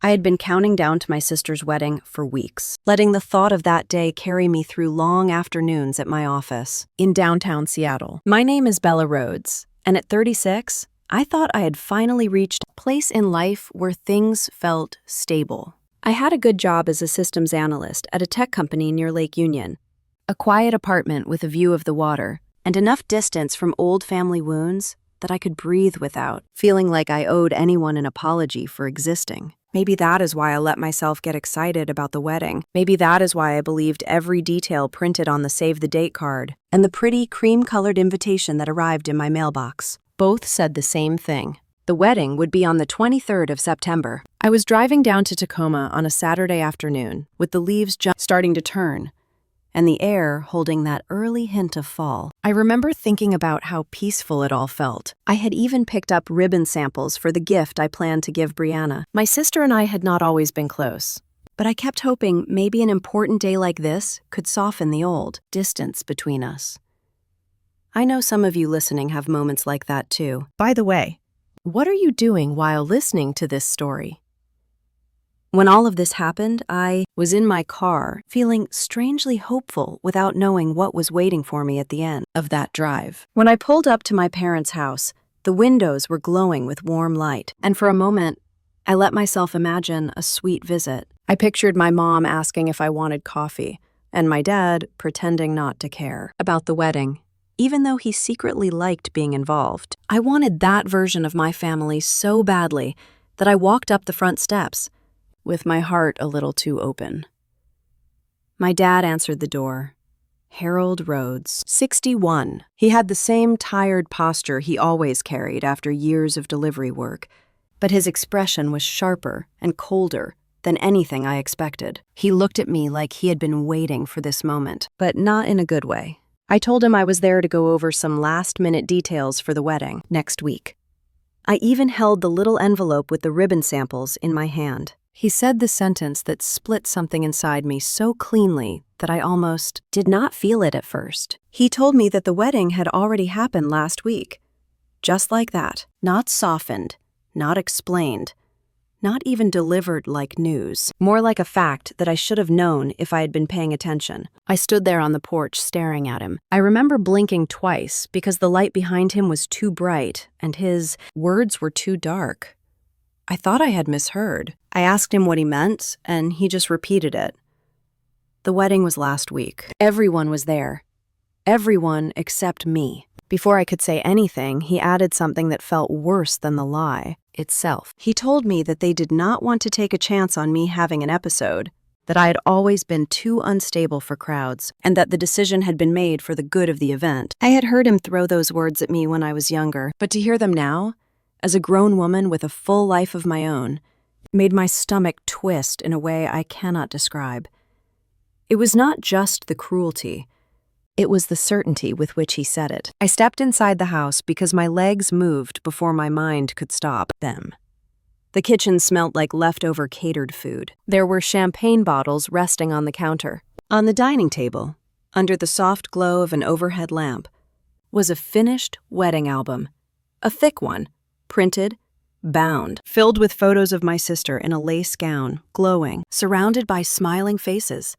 I had been counting down to my sister's wedding for weeks, letting the thought of that day carry me through long afternoons at my office in downtown Seattle. My name is Bella Rhodes, and at 36, I thought I had finally reached a place in life where things felt stable. I had a good job as a systems analyst at a tech company near Lake Union, a quiet apartment with a view of the water, and enough distance from old family wounds that I could breathe without feeling like I owed anyone an apology for existing. Maybe that is why I let myself get excited about the wedding. Maybe that is why I believed every detail printed on the save the date card and the pretty cream-colored invitation that arrived in my mailbox. Both said the same thing. The wedding would be on the 23rd of September. I was driving down to Tacoma on a Saturday afternoon with the leaves just starting to turn and the air holding that early hint of fall. I remember thinking about how peaceful it all felt. I had even picked up ribbon samples for the gift I planned to give Brianna. My sister and I had not always been close, but I kept hoping maybe an important day like this could soften the old distance between us. I know some of you listening have moments like that too. By the way, what are you doing while listening to this story? When all of this happened, I was in my car, feeling strangely hopeful without knowing what was waiting for me at the end of that drive. When I pulled up to my parents' house, the windows were glowing with warm light, and for a moment, I let myself imagine a sweet visit. I pictured my mom asking if I wanted coffee, and my dad pretending not to care about the wedding, even though he secretly liked being involved. I wanted that version of my family so badly that I walked up the front steps, with my heart a little too open. My dad answered the door. Harold Rhodes, 61. He had the same tired posture he always carried after years of delivery work, but his expression was sharper and colder than anything I expected. He looked at me like he had been waiting for this moment, but not in a good way. I told him I was there to go over some last-minute details for the wedding next week. I even held the little envelope with the ribbon samples in my hand. He said the sentence that split something inside me so cleanly that I almost did not feel it at first. He told me that the wedding had already happened last week. Just like that. Not softened, not explained, not even delivered like news. More like a fact that I should have known if I had been paying attention. I stood there on the porch staring at him. I remember blinking twice because the light behind him was too bright and his words were too dark. I thought I had misheard. I asked him what he meant, and he just repeated it. The wedding was last week. Everyone was there. Everyone except me. Before I could say anything, he added something that felt worse than the lie itself. He told me that they did not want to take a chance on me having an episode, that I had always been too unstable for crowds, and that the decision had been made for the good of the event. I had heard him throw those words at me when I was younger, but to hear them now, as a grown woman with a full life of my own, made my stomach twist in a way I cannot describe. It was not just the cruelty. It was the certainty with which he said it. I stepped inside the house because my legs moved before my mind could stop them. The kitchen smelled like leftover catered food. There were champagne bottles resting on the counter. On the dining table, under the soft glow of an overhead lamp, was a finished wedding album, a thick one, printed, bound, filled with photos of my sister in a lace gown, glowing, surrounded by smiling faces.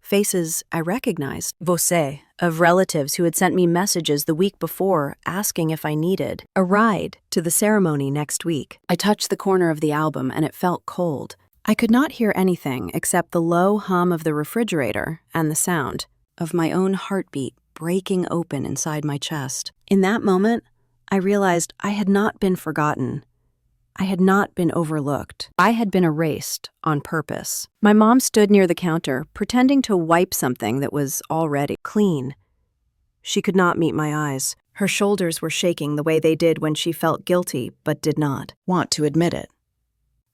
Faces I recognized. Voce, of relatives who had sent me messages the week before asking if I needed a ride to the ceremony next week. I touched the corner of the album and it felt cold. I could not hear anything except the low hum of the refrigerator and the sound of my own heartbeat breaking open inside my chest. In that moment, I realized I had not been forgotten. I had not been overlooked. I had been erased on purpose. My mom stood near the counter, pretending to wipe something that was already clean. She could not meet my eyes. Her shoulders were shaking the way they did when she felt guilty but did not want to admit it.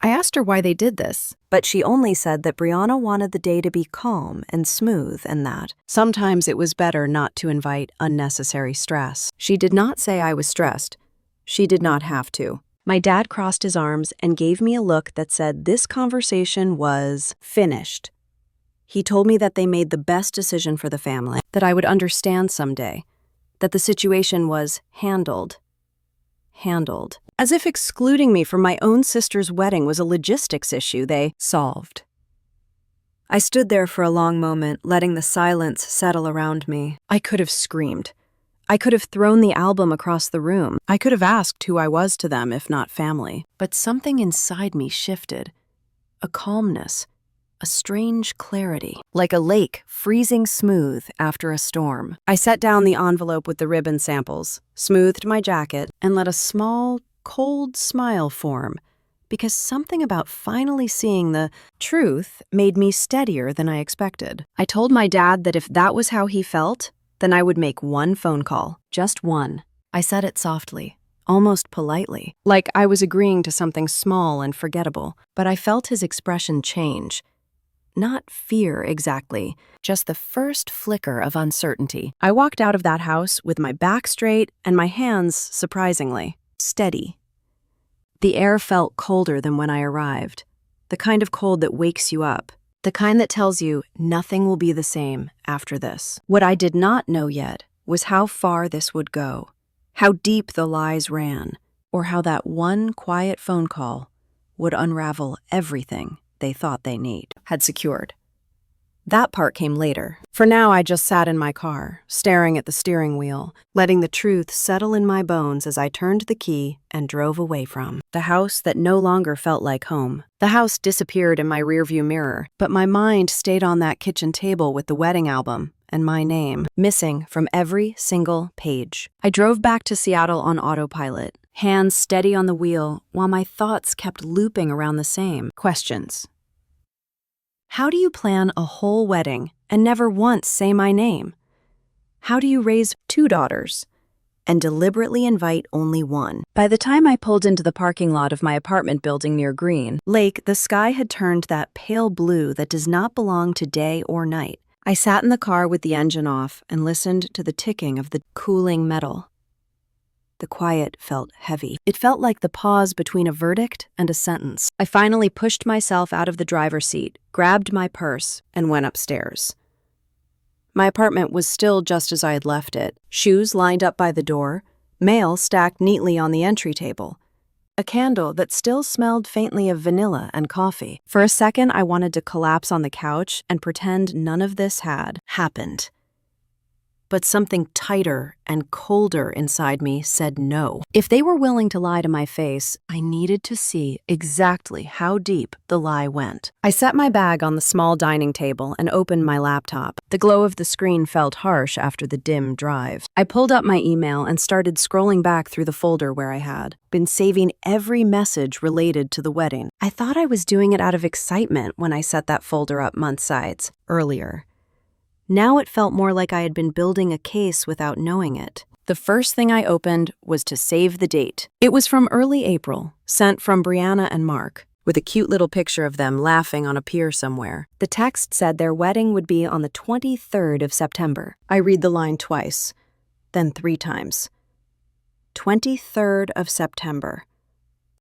I asked her why they did this, but she only said that Brianna wanted the day to be calm and smooth and that sometimes it was better not to invite unnecessary stress. She did not say I was stressed. She did not have to. My dad crossed his arms and gave me a look that said this conversation was finished. He told me that they made the best decision for the family, that I would understand someday, that the situation was handled. As if excluding me from my own sister's wedding was a logistics issue they solved. I stood there for a long moment, letting the silence settle around me. I could have screamed. I could have thrown the album across the room. I could have asked who I was to them, if not family. But something inside me shifted. A calmness, a strange clarity, like a lake freezing smooth after a storm. I set down the envelope with the ribbon samples, smoothed my jacket, and let a small, cold smile form, because something about finally seeing the truth made me steadier than I expected. I told my dad that if that was how he felt, then I would make one phone call, just one. I said it softly, almost politely, like I was agreeing to something small and forgettable, but I felt his expression change. Not fear exactly, just the first flicker of uncertainty. I walked out of that house with my back straight and my hands, surprisingly, steady. The air felt colder than when I arrived, the kind of cold that wakes you up, the kind that tells you nothing will be the same after this. What I did not know yet was how far this would go, how deep the lies ran, or how that one quiet phone call would unravel everything they thought they had secured. That part came later. For now, I just sat in my car, staring at the steering wheel, letting the truth settle in my bones as I turned the key and drove away from the house that no longer felt like home. The house disappeared in my rearview mirror, but my mind stayed on that kitchen table with the wedding album and my name, missing from every single page. I drove back to Seattle on autopilot, hands steady on the wheel, while my thoughts kept looping around the same questions. How do you plan a whole wedding and never once say my name? How do you raise 2 daughters and deliberately invite only one? By the time I pulled into the parking lot of my apartment building near Green Lake, the sky had turned that pale blue that does not belong to day or night. I sat in the car with the engine off and listened to the ticking of the cooling metal. The quiet felt heavy. It felt like the pause between a verdict and a sentence. I finally pushed myself out of the driver's seat, grabbed my purse, and went upstairs. My apartment was still just as I had left it. Shoes lined up by the door, mail stacked neatly on the entry table, a candle that still smelled faintly of vanilla and coffee. For a second, I wanted to collapse on the couch and pretend none of this had happened. But something tighter and colder inside me said no. If they were willing to lie to my face, I needed to see exactly how deep the lie went. I set my bag on the small dining table and opened my laptop. The glow of the screen felt harsh after the dim drive. I pulled up my email and started scrolling back through the folder where I had been saving every message related to the wedding. I thought I was doing it out of excitement when I set that folder up months earlier. Now it felt more like I had been building a case without knowing it. The first thing I opened was to save the date. It was from early April, sent from Brianna and Mark, with a cute little picture of them laughing on a pier somewhere. The text said their wedding would be on the 23rd of September. I read the line twice, then 3 times. 23rd of September.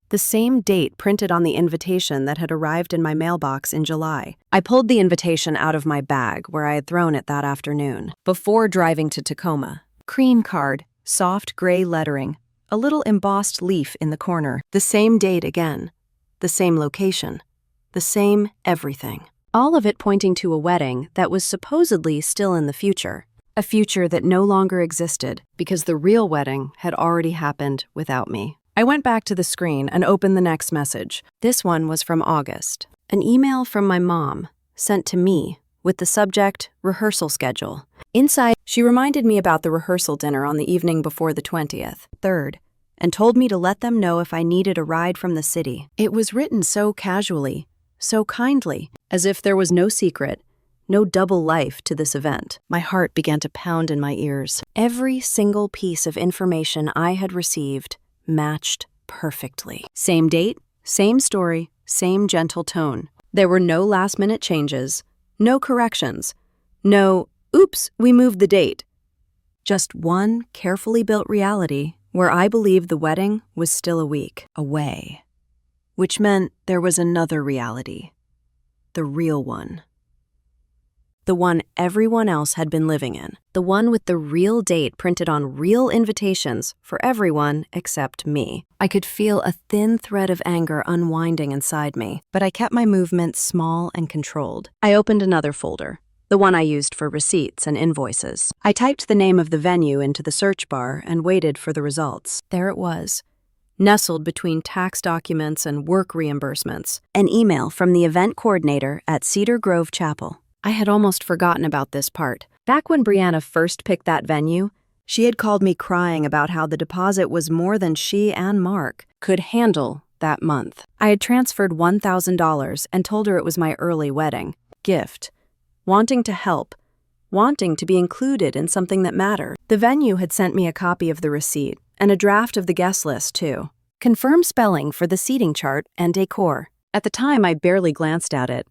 The same date printed on the invitation that had arrived in my mailbox in July. I pulled the invitation out of my bag where I had thrown it that afternoon, before driving to Tacoma. Cream card, soft gray lettering, a little embossed leaf in the corner. The same date again, the same location, the same everything. All of it pointing to a wedding that was supposedly still in the future. A future that no longer existed because the real wedding had already happened without me. I went back to the screen and opened the next message. This one was from August. An email from my mom, sent to me, with the subject, rehearsal schedule. Inside, she reminded me about the rehearsal dinner on the evening before the 3rd, and told me to let them know if I needed a ride from the city. It was written so casually, so kindly, as if there was no secret, no double life to this event. My heart began to pound in my ears. Every single piece of information I had received matched perfectly. Same date, same story, same gentle tone. There were no last-minute changes, no corrections, no, oops, we moved the date. Just one carefully built reality where I believed the wedding was still a week away, which meant there was another reality, the real one. the one everyone else had been living in, the one with the real date printed on real invitations for everyone except me. I could feel a thin thread of anger unwinding inside me, but I kept my movements small and controlled. I opened another folder, the one I used for receipts and invoices. I typed the name of the venue into the search bar and waited for the results. There it was, nestled between tax documents and work reimbursements, an email from the event coordinator at Cedar Grove Chapel. I had almost forgotten about this part. Back when Brianna first picked that venue, she had called me crying about how the deposit was more than she and Mark could handle that month. I had transferred $1,000 and told her it was my early wedding gift, wanting to help, wanting to be included in something that mattered. The venue had sent me a copy of the receipt and a draft of the guest list, too. Confirm spelling for the seating chart and decor. At the time, I barely glanced at it.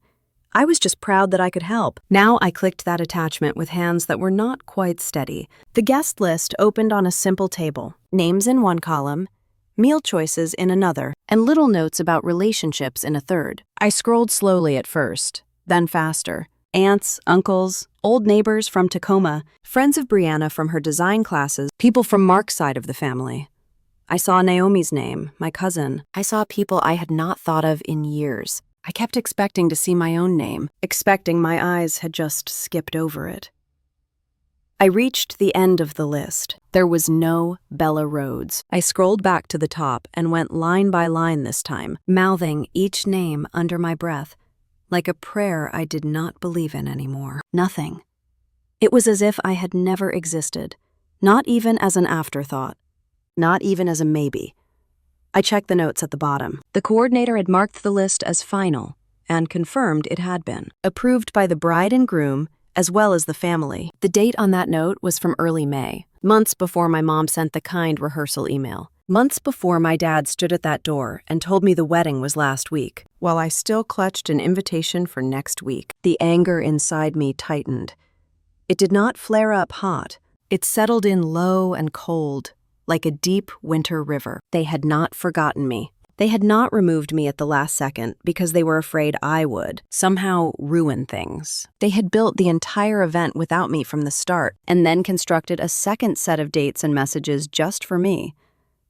I was just proud that I could help. Now I clicked that attachment with hands that were not quite steady. The guest list opened on a simple table, names in one column, meal choices in another, and little notes about relationships in a third. I scrolled slowly at first, then faster. Aunts, uncles, old neighbors from Tacoma, friends of Brianna from her design classes, people from Mark's side of the family. I saw Naomi's name, my cousin. I saw people I had not thought of in years. I kept expecting to see my own name, expecting my eyes had just skipped over it. I reached the end of the list. There was no Bella Rhodes. I scrolled back to the top and went line by line this time, mouthing each name under my breath, like a prayer I did not believe in anymore. Nothing. It was as if I had never existed, not even as an afterthought, not even as a maybe. I checked the notes at the bottom. The coordinator had marked the list as final and confirmed it had been. Approved by the bride and groom, as well as the family. The date on that note was from early May, months before my mom sent the kind rehearsal email. Months before my dad stood at that door and told me the wedding was last week, while I still clutched an invitation for next week. The anger inside me tightened. It did not flare up hot. It settled in low and cold, like a deep winter river. They had not forgotten me. They had not removed me at the last second because they were afraid I would somehow ruin things. They had built the entire event without me from the start and then constructed a second set of dates and messages just for me,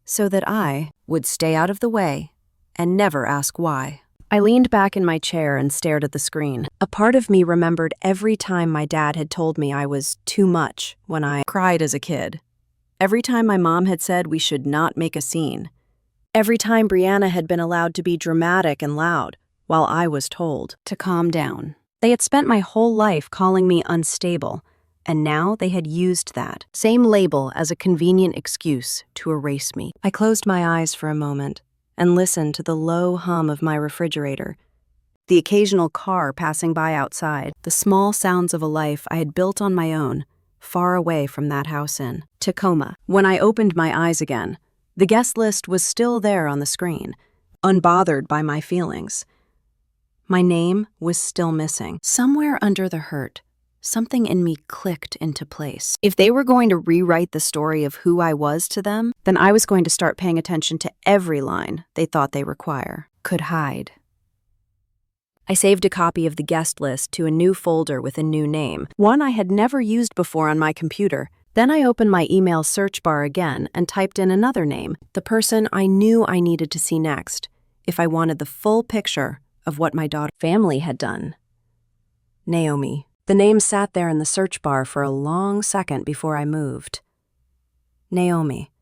so that I would stay out of the way and never ask why. I leaned back in my chair and stared at the screen. A part of me remembered every time my dad had told me I was too much when I cried as a kid. Every time my mom had said we should not make a scene. Every time Brianna had been allowed to be dramatic and loud, while I was told to calm down. They had spent my whole life calling me unstable, and now they had used that same label as a convenient excuse to erase me. I closed my eyes for a moment and listened to the low hum of my refrigerator, the occasional car passing by outside, the small sounds of a life I had built on my own, far away from that house in Tacoma. When I opened my eyes again, the guest list was still there on the screen, unbothered by my feelings. My name was still missing. Somewhere under the hurt, something in me clicked into place. If they were going to rewrite the story of who I was to them, then I was going to start paying attention to every line they thought they could hide. I saved a copy of the guest list to a new folder with a new name, one I had never used before on my computer. Then I opened my email search bar again and typed in another name, the person I knew I needed to see next, if I wanted the full picture of what my daughter's family had done. Naomi. The name sat there in the search bar for a long second before I moved. Naomi.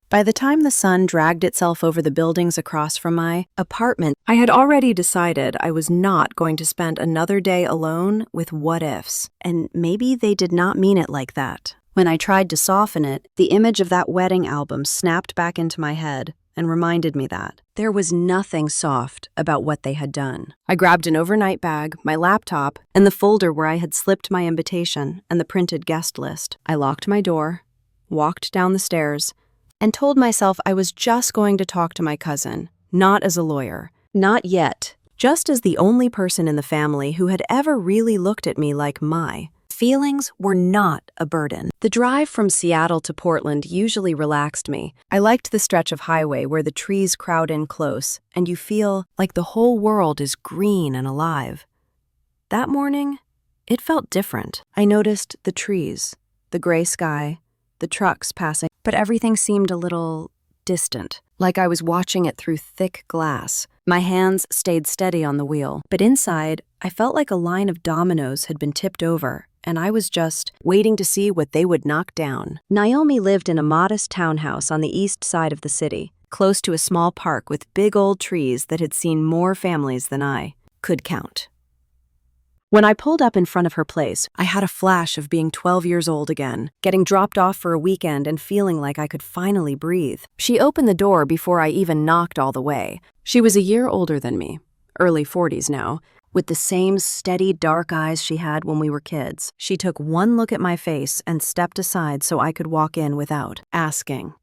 By the time the sun dragged itself over the buildings across from my apartment, I had already decided I was not going to spend another day alone with what-ifs, and maybe they did not mean it like that. When I tried to soften it, the image of that wedding album snapped back into my head and reminded me that there was nothing soft about what they had done. I grabbed an overnight bag, my laptop, and the folder where I had slipped my invitation and the printed guest list. I locked my door, walked down the stairs, and told myself I was just going to talk to my cousin, not as a lawyer, not yet, just as the only person in the family who had ever really looked at me like my feelings were not a burden. The drive from Seattle to Portland usually relaxed me. I liked the stretch of highway where the trees crowd in close and you feel like the whole world is green and alive. That morning, it felt different. I noticed the trees, the gray sky, the trucks passing, but everything seemed a little distant, like I was watching it through thick glass. My hands stayed steady on the wheel, but inside, I felt like a line of dominoes had been tipped over, and I was just waiting to see what they would knock down. Naomi lived in a modest townhouse on the east side of the city, close to a small park with big old trees that had seen more families than I could count. When I pulled up in front of her place, I had a flash of being 12 years old again, getting dropped off for a weekend and feeling like I could finally breathe. She opened the door before I even knocked all the way. She was a year older than me, early 40s now, with the same steady dark eyes she had when we were kids. She took one look at my face and stepped aside so I could walk in without asking.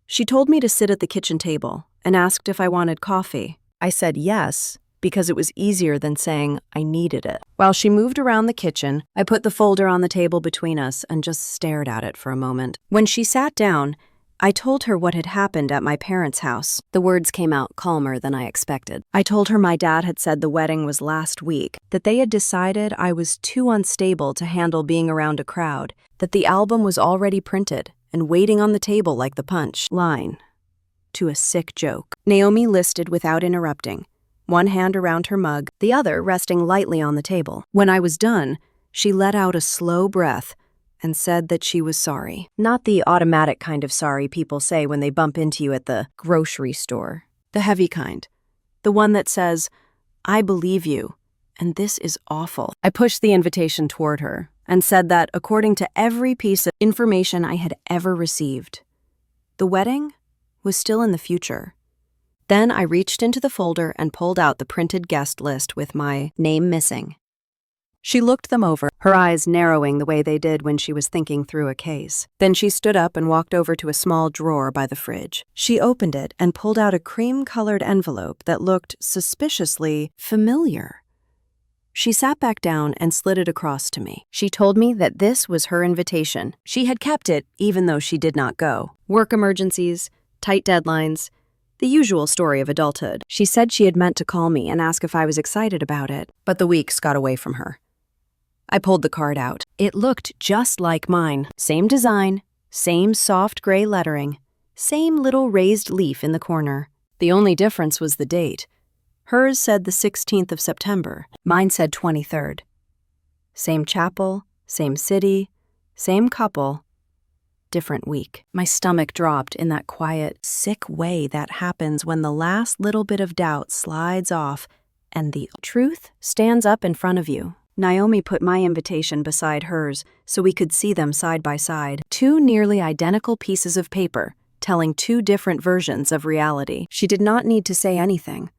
She told me to sit at the kitchen table and asked if I wanted coffee. I said yes, because it was easier than saying I needed it. While she moved around the kitchen, I put the folder on the table between us and just stared at it for a moment. When she sat down, I told her what had happened at my parents' house. The words came out calmer than I expected. I told her my dad had said the wedding was last week, that they had decided I was too unstable to handle being around a crowd, that the album was already printed and waiting on the table like the punch line to a sick joke. Naomi listed without interrupting, one hand around her mug, the other resting lightly on the table. When I was done, she let out a slow breath and said that she was sorry. Not the automatic kind of sorry people say when they bump into you at the grocery store. The heavy kind. The one that says, "I believe you, and this is awful." I pushed the invitation toward her and said that according to every piece of information I had ever received, the wedding was still in the future. Then I reached into the folder and pulled out the printed guest list with my name missing. She looked them over, her eyes narrowing the way they did when she was thinking through a case. Then she stood up and walked over to a small drawer by the fridge. She opened it and pulled out a cream-colored envelope that looked suspiciously familiar. She sat back down and slid it across to me. She told me that this was her invitation. She had kept it even though she did not go. Work emergencies, tight deadlines, the usual story of adulthood. She said she had meant to call me and ask if I was excited about it, but the weeks got away from her. I pulled the card out. It looked just like mine. Same design, same soft gray lettering, same little raised leaf in the corner. The only difference was the date. Hers said the 16th of September. Mine said 23rd. Same chapel, same city, same couple, different week. My stomach dropped in that quiet, sick way that happens when the last little bit of doubt slides off and the truth stands up in front of you. Naomi put my invitation beside hers so we could see them side by side. Two nearly identical pieces of paper telling two different versions of reality. She did not need to say anything.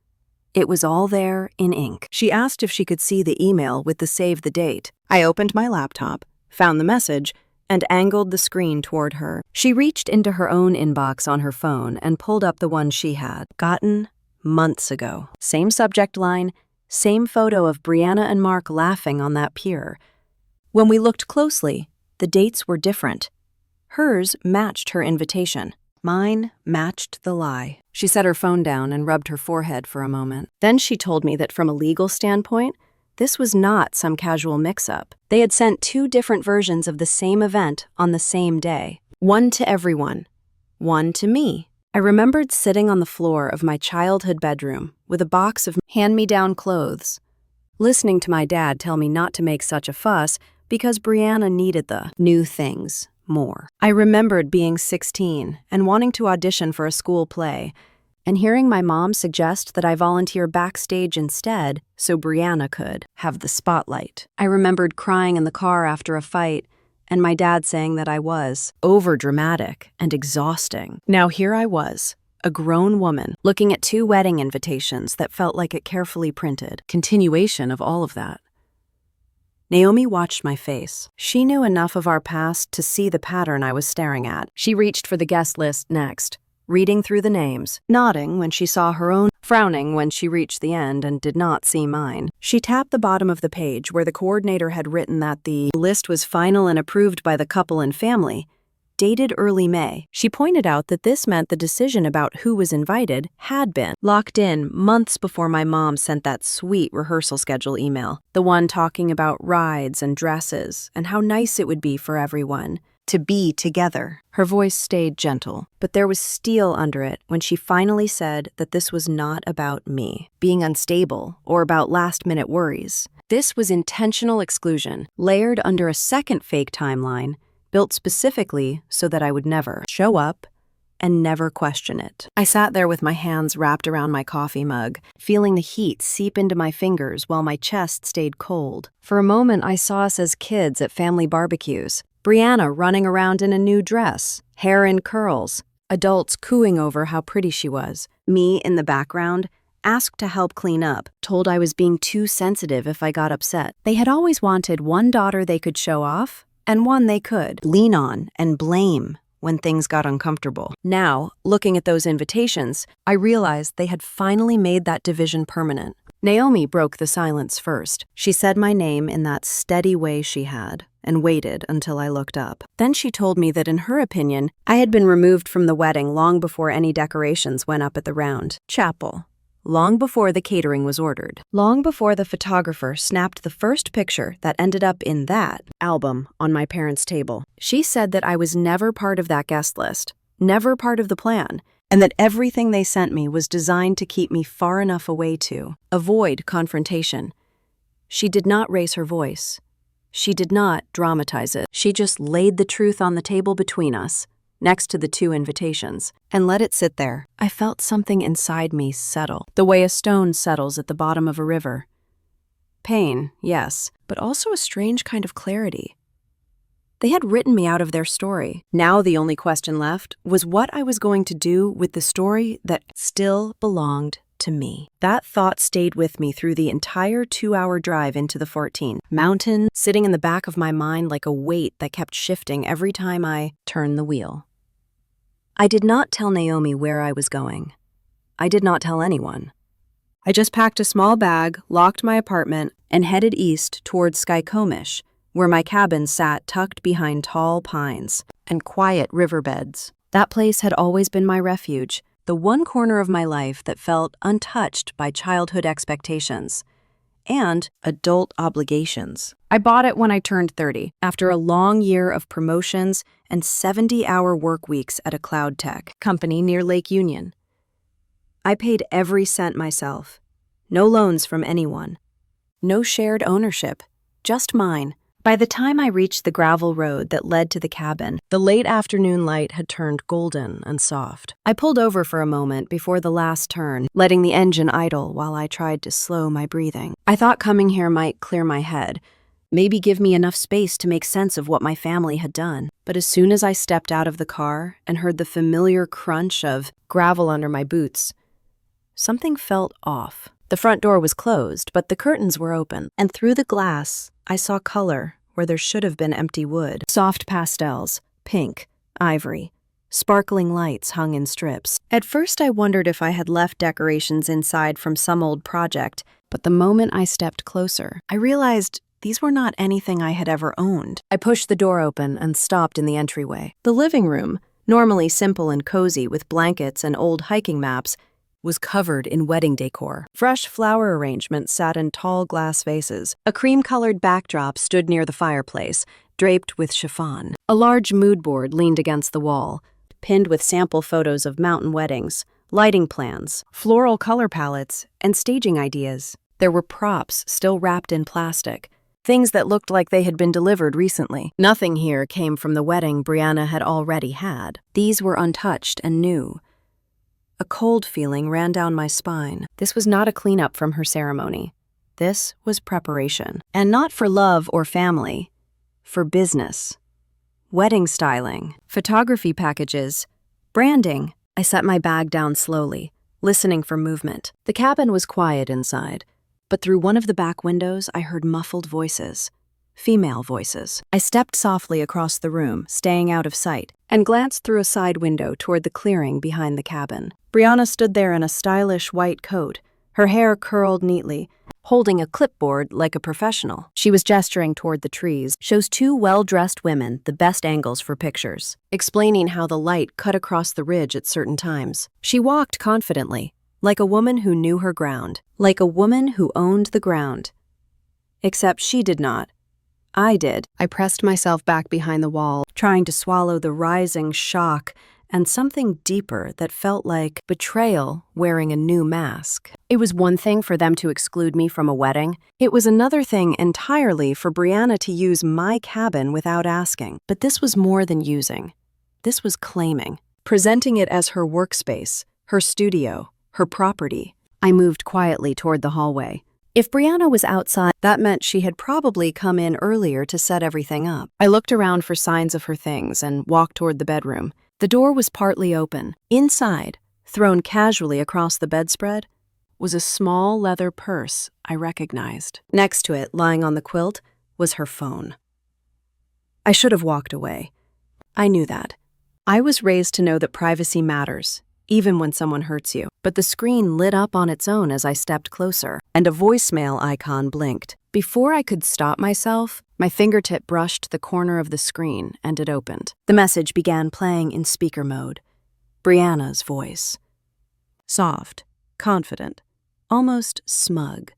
It was all there in ink. She asked if she could see the email with the save the date. I opened my laptop, found the message, and angled the screen toward her. She reached into her own inbox on her phone and pulled up the one she had gotten months ago. Same subject line, same photo of Brianna and Mark laughing on that pier. When we looked closely, the dates were different. Hers matched her invitation. Mine matched the lie. She set her phone down and rubbed her forehead for a moment. Then she told me that from a legal standpoint, this was not some casual mix-up. They had sent two different versions of the same event on the same day. One to everyone, one to me. I remembered sitting on the floor of my childhood bedroom with a box of hand-me-down clothes, listening to my dad tell me not to make such a fuss because Brianna needed the new things more. I remembered being 16 and wanting to audition for a school play, and hearing my mom suggest that I volunteer backstage instead so Brianna could have the spotlight. I remembered crying in the car after a fight, and my dad saying that I was overdramatic and exhausting. Now here I was, a grown woman, looking at two wedding invitations that felt like a carefully printed continuation of all of that. Naomi watched my face. She knew enough of our past to see the pattern I was staring at. She reached for the guest list next, reading through the names, nodding when she saw her own, frowning when she reached the end and did not see mine. She tapped the bottom of the page where the coordinator had written that the list was final and approved by the couple and family, dated early May. She pointed out that this meant the decision about who was invited had been locked in months before my mom sent that sweet rehearsal schedule email, the one talking about rides and dresses and how nice it would be for everyone to be together. Her voice stayed gentle, but there was steel under it when she finally said that this was not about me being unstable or about last-minute worries. This was intentional exclusion, layered under a second fake timeline, built specifically so that I would never show up and never question it. I sat there with my hands wrapped around my coffee mug, feeling the heat seep into my fingers while my chest stayed cold. For a moment, I saw us as kids at family barbecues. Brianna running around in a new dress, hair in curls, adults cooing over how pretty she was. Me in the background, asked to help clean up, told I was being too sensitive if I got upset. They had always wanted one daughter they could show off, and one they could lean on and blame when things got uncomfortable. Now, looking at those invitations, I realized they had finally made that division permanent. Naomi broke the silence first. She said my name in that steady way she had, and waited until I looked up. Then she told me that in her opinion, I had been removed from the wedding long before any decorations went up at the round chapel, long before the catering was ordered, long before the photographer snapped the first picture that ended up in that album on my parents' table. She said that I was never part of that guest list, never part of the plan, and that everything they sent me was designed to keep me far enough away to avoid confrontation. She did not raise her voice. She did not dramatize it. She just laid the truth on the table between us, next to the two invitations, and let it sit there. I felt something inside me settle, the way a stone settles at the bottom of a river. Pain, yes, but also a strange kind of clarity. They had written me out of their story. Now the only question left was what I was going to do with the story that still belonged to me. That thought stayed with me through the entire 2-hour drive into the 14. Mountain sitting in the back of my mind like a weight that kept shifting every time I turned the wheel. I did not tell Naomi where I was going. I did not tell anyone. I just packed a small bag, locked my apartment, and headed east towards Skycomish, where my cabin sat tucked behind tall pines and quiet riverbeds. That place had always been my refuge, the one corner of my life that felt untouched by childhood expectations and adult obligations. I bought it when I turned 30, after a long year of promotions and 70-hour work weeks at a cloud tech company near Lake Union. I paid every cent myself. No loans from anyone. No shared ownership, just mine. By the time I reached the gravel road that led to the cabin, the late afternoon light had turned golden and soft. I pulled over for a moment before the last turn, letting the engine idle while I tried to slow my breathing. I thought coming here might clear my head, maybe give me enough space to make sense of what my family had done. But as soon as I stepped out of the car and heard the familiar crunch of gravel under my boots, something felt off. The front door was closed, but the curtains were open, and through the glass, I saw color where there should have been empty wood. Soft pastels, pink, ivory, sparkling lights hung in strips. At first I wondered if I had left decorations inside from some old project, but the moment I stepped closer, I realized these were not anything I had ever owned. I pushed the door open and stopped in the entryway. The living room, normally simple and cozy with blankets and old hiking maps, was covered in wedding decor. Fresh flower arrangements sat in tall glass vases. A cream-colored backdrop stood near the fireplace, draped with chiffon. A large mood board leaned against the wall, pinned with sample photos of mountain weddings, lighting plans, floral color palettes, and staging ideas. There were props still wrapped in plastic, things that looked like they had been delivered recently. Nothing here came from the wedding Brianna had already had. These were untouched and new. A cold feeling ran down my spine. This was not a cleanup from her ceremony. This was preparation. And not for love or family. For business. Wedding styling. Photography packages. Branding. I set my bag down slowly, listening for movement. The cabin was quiet inside, but through one of the back windows I heard muffled voices. Female voices. I stepped softly across the room, staying out of sight, and glanced through a side window toward the clearing behind the cabin. Brianna stood there in a stylish white coat, her hair curled neatly, holding a clipboard like a professional. She was gesturing toward the trees, shows two well-dressed women the best angles for pictures, explaining how the light cut across the ridge at certain times. She walked confidently, like a woman who knew her ground, like a woman who owned the ground. Except she did not. I did. I pressed myself back behind the wall, trying to swallow the rising shock and something deeper that felt like betrayal wearing a new mask. It was one thing for them to exclude me from a wedding. It was another thing entirely for Brianna to use my cabin without asking. But this was more than using. This was claiming, presenting it as her workspace, her studio, her property. I moved quietly toward the hallway. If Brianna was outside, that meant she had probably come in earlier to set everything up. I looked around for signs of her things and walked toward the bedroom. The door was partly open. Inside, thrown casually across the bedspread, was a small leather purse I recognized. Next to it, lying on the quilt, was her phone. I should have walked away. I knew that. I was raised to know that privacy matters, even when someone hurts you. But the screen lit up on its own as I stepped closer, and a voicemail icon blinked. Before I could stop myself, my fingertip brushed the corner of the screen and it opened. The message began playing in speaker mode. Brianna's voice. Soft, confident, almost smug.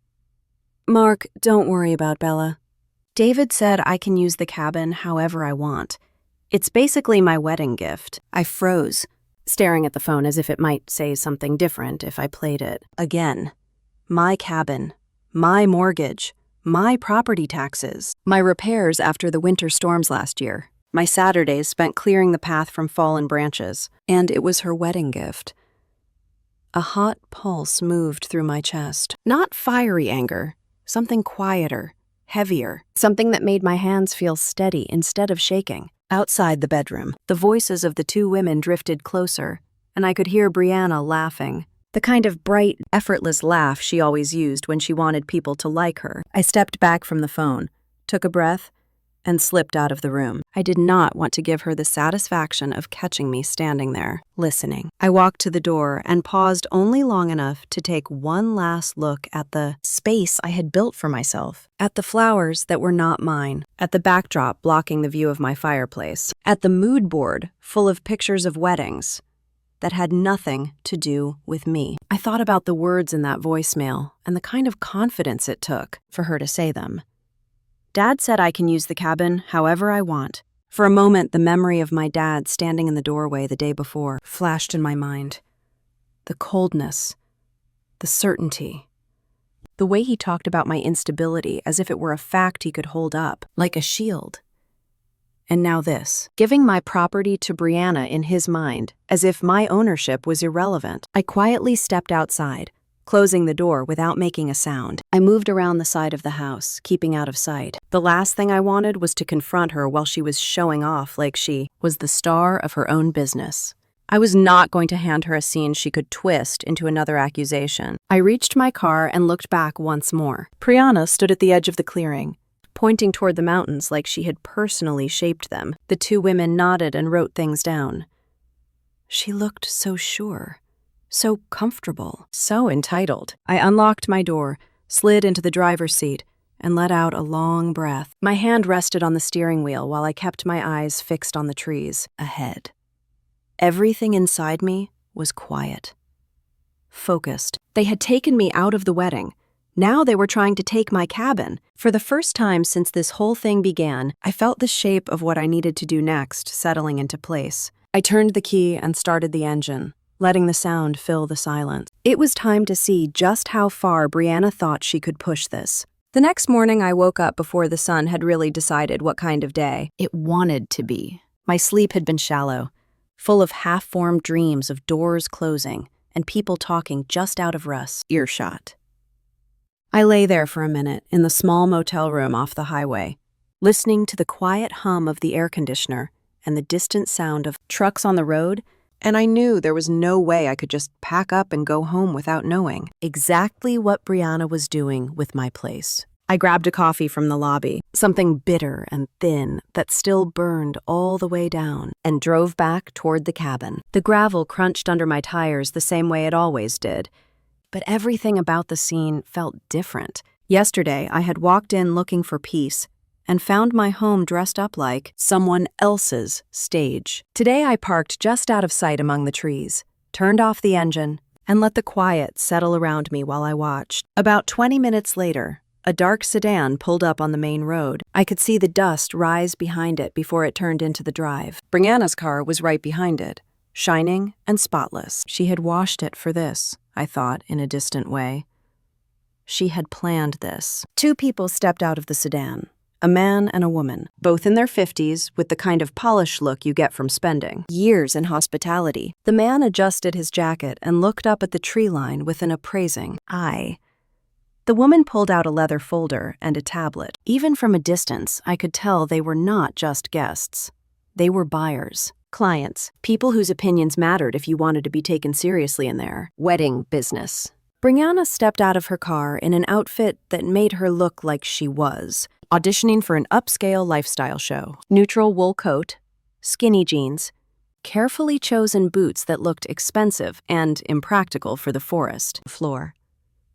"Mark, don't worry about Bella. David said I can use the cabin however I want. It's basically my wedding gift." I froze, staring at the phone as if it might say something different if I played it. Again. My cabin. My mortgage. My property taxes. My repairs after the winter storms last year. My Saturdays spent clearing the path from fallen branches. And it was her wedding gift. A hot pulse moved through my chest. Not fiery anger. Something quieter, heavier. Something that made my hands feel steady instead of shaking. Outside the bedroom, the voices of the two women drifted closer, and I could hear Brianna laughing. The kind of bright, effortless laugh she always used when she wanted people to like her. I stepped back from the phone, took a breath, and slipped out of the room. I did not want to give her the satisfaction of catching me standing there, listening. I walked to the door and paused only long enough to take one last look at the space I had built for myself, at the flowers that were not mine, at the backdrop blocking the view of my fireplace, at the mood board full of pictures of weddings that had nothing to do with me. I thought about the words in that voicemail and the kind of confidence it took for her to say them. Dad said I can use the cabin however I want. For a moment, the memory of my dad standing in the doorway the day before flashed in my mind. The coldness, the certainty, the way he talked about my instability as if it were a fact he could hold up, like a shield. And now this, giving my property to Brianna in his mind, as if my ownership was irrelevant. I quietly stepped outside, closing the door without making a sound. I moved around the side of the house, keeping out of sight. The last thing I wanted was to confront her while she was showing off like she was the star of her own business. I was not going to hand her a scene she could twist into another accusation. I reached my car and looked back once more. Brianna stood at the edge of the clearing, pointing toward the mountains like she had personally shaped them. The two women nodded and wrote things down. She looked so sure, so comfortable, so entitled. I unlocked my door, slid into the driver's seat, and let out a long breath. My hand rested on the steering wheel while I kept my eyes fixed on the trees ahead. Everything inside me was quiet, focused. They had taken me out of the wedding. Now they were trying to take my cabin. For the first time since this whole thing began, I felt the shape of what I needed to do next settling into place. I turned the key and started the engine, letting the sound fill the silence. It was time to see just how far Brianna thought she could push this. The next morning, I woke up before the sun had really decided what kind of day it wanted to be. My sleep had been shallow, full of half-formed dreams of doors closing and people talking just out of Russ' earshot. I lay there for a minute in the small motel room off the highway, listening to the quiet hum of the air conditioner and the distant sound of trucks on the road, and I knew there was no way I could just pack up and go home without knowing exactly what Brianna was doing with my place. I grabbed a coffee from the lobby, something bitter and thin that still burned all the way down, and drove back toward the cabin. The gravel crunched under my tires the same way it always did. But everything about the scene felt different. Yesterday, I had walked in looking for peace and found my home dressed up like someone else's stage. Today, I parked just out of sight among the trees, turned off the engine, and let the quiet settle around me while I watched. About 20 minutes later, a dark sedan pulled up on the main road. I could see the dust rise behind it before it turned into the drive. Brianna's car was right behind it, shining and spotless. She had washed it for this, I thought in a distant way. She had planned this. Two people stepped out of the sedan, a man and a woman, both in their 50s with the kind of polished look you get from spending years in hospitality. The man adjusted his jacket and looked up at the tree line with an appraising eye. The woman pulled out a leather folder and a tablet. Even from a distance, I could tell they were not just guests. They were buyers, clients, people whose opinions mattered if you wanted to be taken seriously in their wedding business. Brianna stepped out of her car in an outfit that made her look like she was auditioning for an upscale lifestyle show. Neutral wool coat, skinny jeans, carefully chosen boots that looked expensive and impractical for the forest floor.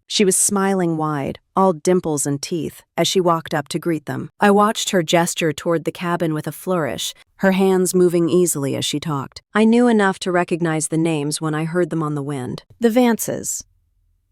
She was smiling wide, all dimples and teeth, as she walked up to greet them. I watched her gesture toward the cabin with a flourish, her hands moving easily as she talked. I knew enough to recognize the names when I heard them on the wind. The Vances,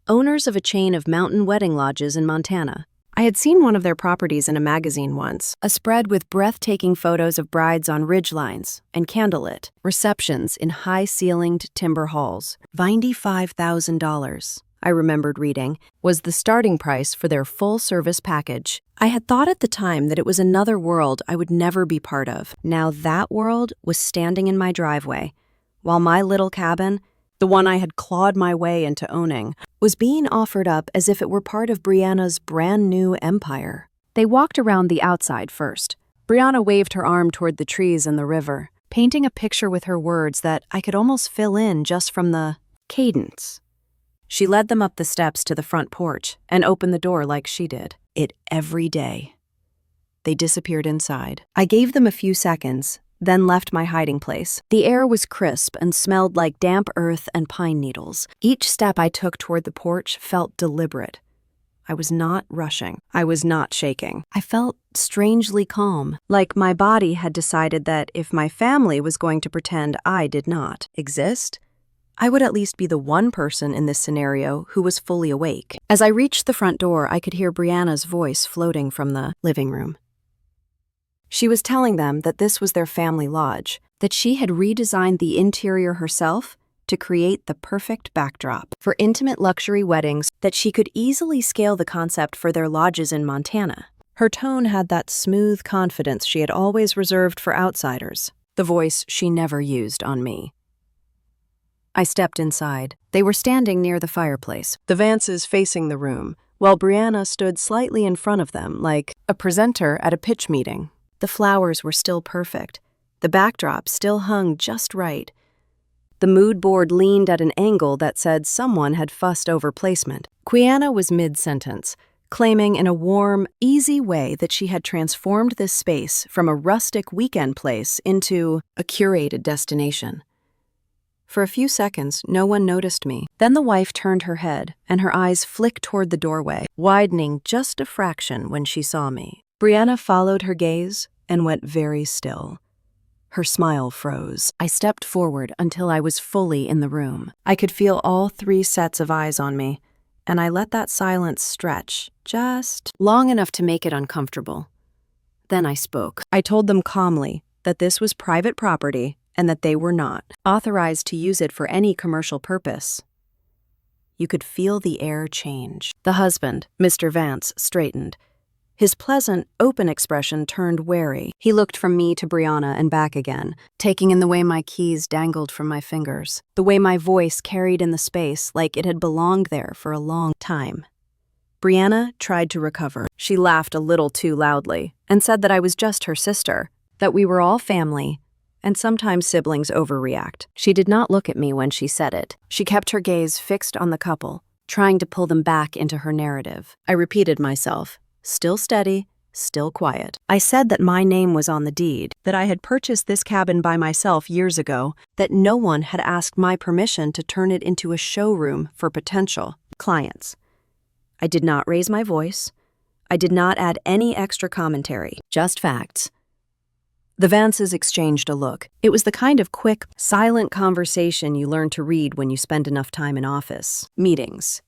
owners of a chain of mountain wedding lodges in Montana. I had seen one of their properties in a magazine once, a spread with breathtaking photos of brides on ridgelines and candlelit receptions in high-ceilinged timber halls. $95,000. I remembered reading, was the starting price for their full-service package. I had thought at the time that it was another world I would never be part of. Now that world was standing in my driveway, while my little cabin, the one I had clawed my way into owning, was being offered up as if it were part of Brianna's brand-new empire. They walked around the outside first. Brianna waved her arm toward the trees and the river, painting a picture with her words that I could almost fill in just from the cadence. She led them up the steps to the front porch and opened the door like she did it every day. They disappeared inside. I gave them a few seconds, then left my hiding place. The air was crisp and smelled like damp earth and pine needles. Each step I took toward the porch felt deliberate. I was not rushing. I was not shaking. I felt strangely calm, like my body had decided that if my family was going to pretend I did not exist, I would at least be the one person in this scenario who was fully awake. As I reached the front door, I could hear Brianna's voice floating from the living room. She was telling them that this was their family lodge, that she had redesigned the interior herself to create the perfect backdrop for intimate luxury weddings, that she could easily scale the concept for their lodges in Montana. Her tone had that smooth confidence she had always reserved for outsiders, the voice she never used on me. I stepped inside. They were standing near the fireplace, the Vances facing the room, while Brianna stood slightly in front of them like a presenter at a pitch meeting. The flowers were still perfect. The backdrop still hung just right. The mood board leaned at an angle that said someone had fussed over placement. Quiana was mid-sentence, claiming in a warm, easy way that she had transformed this space from a rustic weekend place into a curated destination. For a few seconds, no one noticed me. Then the wife turned her head, and her eyes flicked toward the doorway, widening just a fraction when she saw me. Brianna followed her gaze and went very still. Her smile froze. I stepped forward until I was fully in the room. I could feel all three sets of eyes on me, and I let that silence stretch just long enough to make it uncomfortable. Then I spoke. I told them calmly that this was private property and that they were not authorized to use it for any commercial purpose. You could feel the air change. The husband, Mr. Vance, straightened. His pleasant, open expression turned wary. He looked from me to Brianna and back again, taking in the way my keys dangled from my fingers, the way my voice carried in the space like it had belonged there for a long time. Brianna tried to recover. She laughed a little too loudly and said that I was just her sister, that we were all family, and sometimes siblings overreact. She did not look at me when she said it. She kept her gaze fixed on the couple, trying to pull them back into her narrative. I repeated myself, still steady, still quiet. I said that my name was on the deed, that I had purchased this cabin by myself years ago, that no one had asked my permission to turn it into a showroom for potential clients. I did not raise my voice. I did not add any extra commentary, just facts. The Vances exchanged a look. It was the kind of quick, silent conversation you learn to read when you spend enough time in office meetings.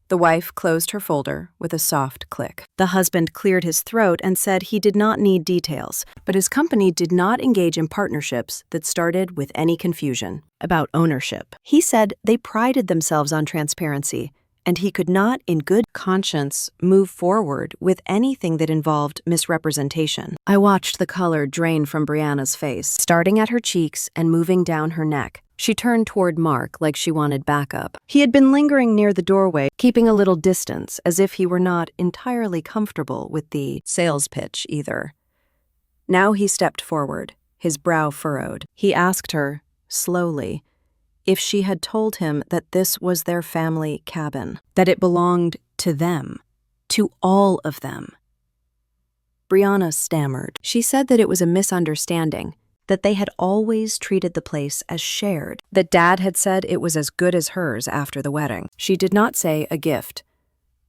The wife closed her folder with a soft click. The husband cleared his throat and said he did not need details, but his company did not engage in partnerships that started with any confusion about ownership. He said they prided themselves on transparency, and he could not, in good conscience, move forward with anything that involved misrepresentation. I watched the color drain from Brianna's face, starting at her cheeks and moving down her neck. She turned toward Mark like she wanted backup. He had been lingering near the doorway, keeping a little distance, as if he were not entirely comfortable with the sales pitch either. Now he stepped forward, his brow furrowed. He asked her, slowly, if she had told him that this was their family cabin, that it belonged to them, to all of them. Brianna stammered. She said that it was a misunderstanding, that they had always treated the place as shared, that Dad had said it was as good as hers after the wedding. She did not say a gift.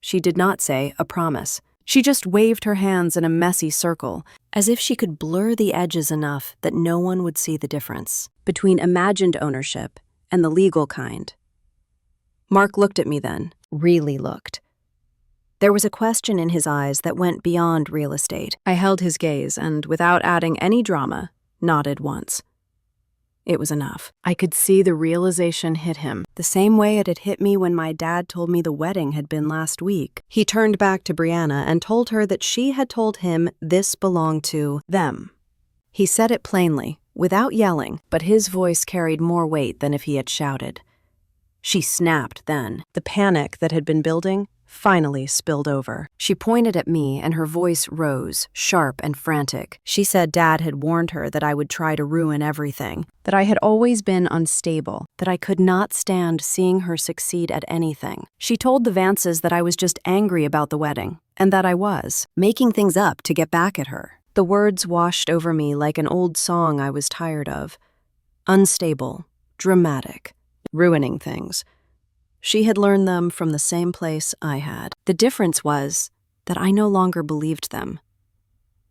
She did not say a promise. She just waved her hands in a messy circle, as if she could blur the edges enough that no one would see the difference between imagined ownership and the legal kind. Mark looked at me then, really looked. There was a question in his eyes that went beyond real estate. I held his gaze and, without adding any drama, nodded once. It was enough. I could see the realization hit him, the same way it had hit me when my dad told me the wedding had been last week. He turned back to Brianna and told her that she had told him this belonged to them. He said it plainly, without yelling, but his voice carried more weight than if he had shouted. She snapped then. The panic that had been building finally spilled over. She pointed at me and her voice rose, sharp and frantic. She said Dad had warned her that I would try to ruin everything, that I had always been unstable, that I could not stand seeing her succeed at anything. She told the Vances that I was just angry about the wedding, and that I was, making things up to get back at her. The words washed over me like an old song I was tired of. Unstable, dramatic, ruining things. She had learned them from the same place I had. The difference was that I no longer believed them.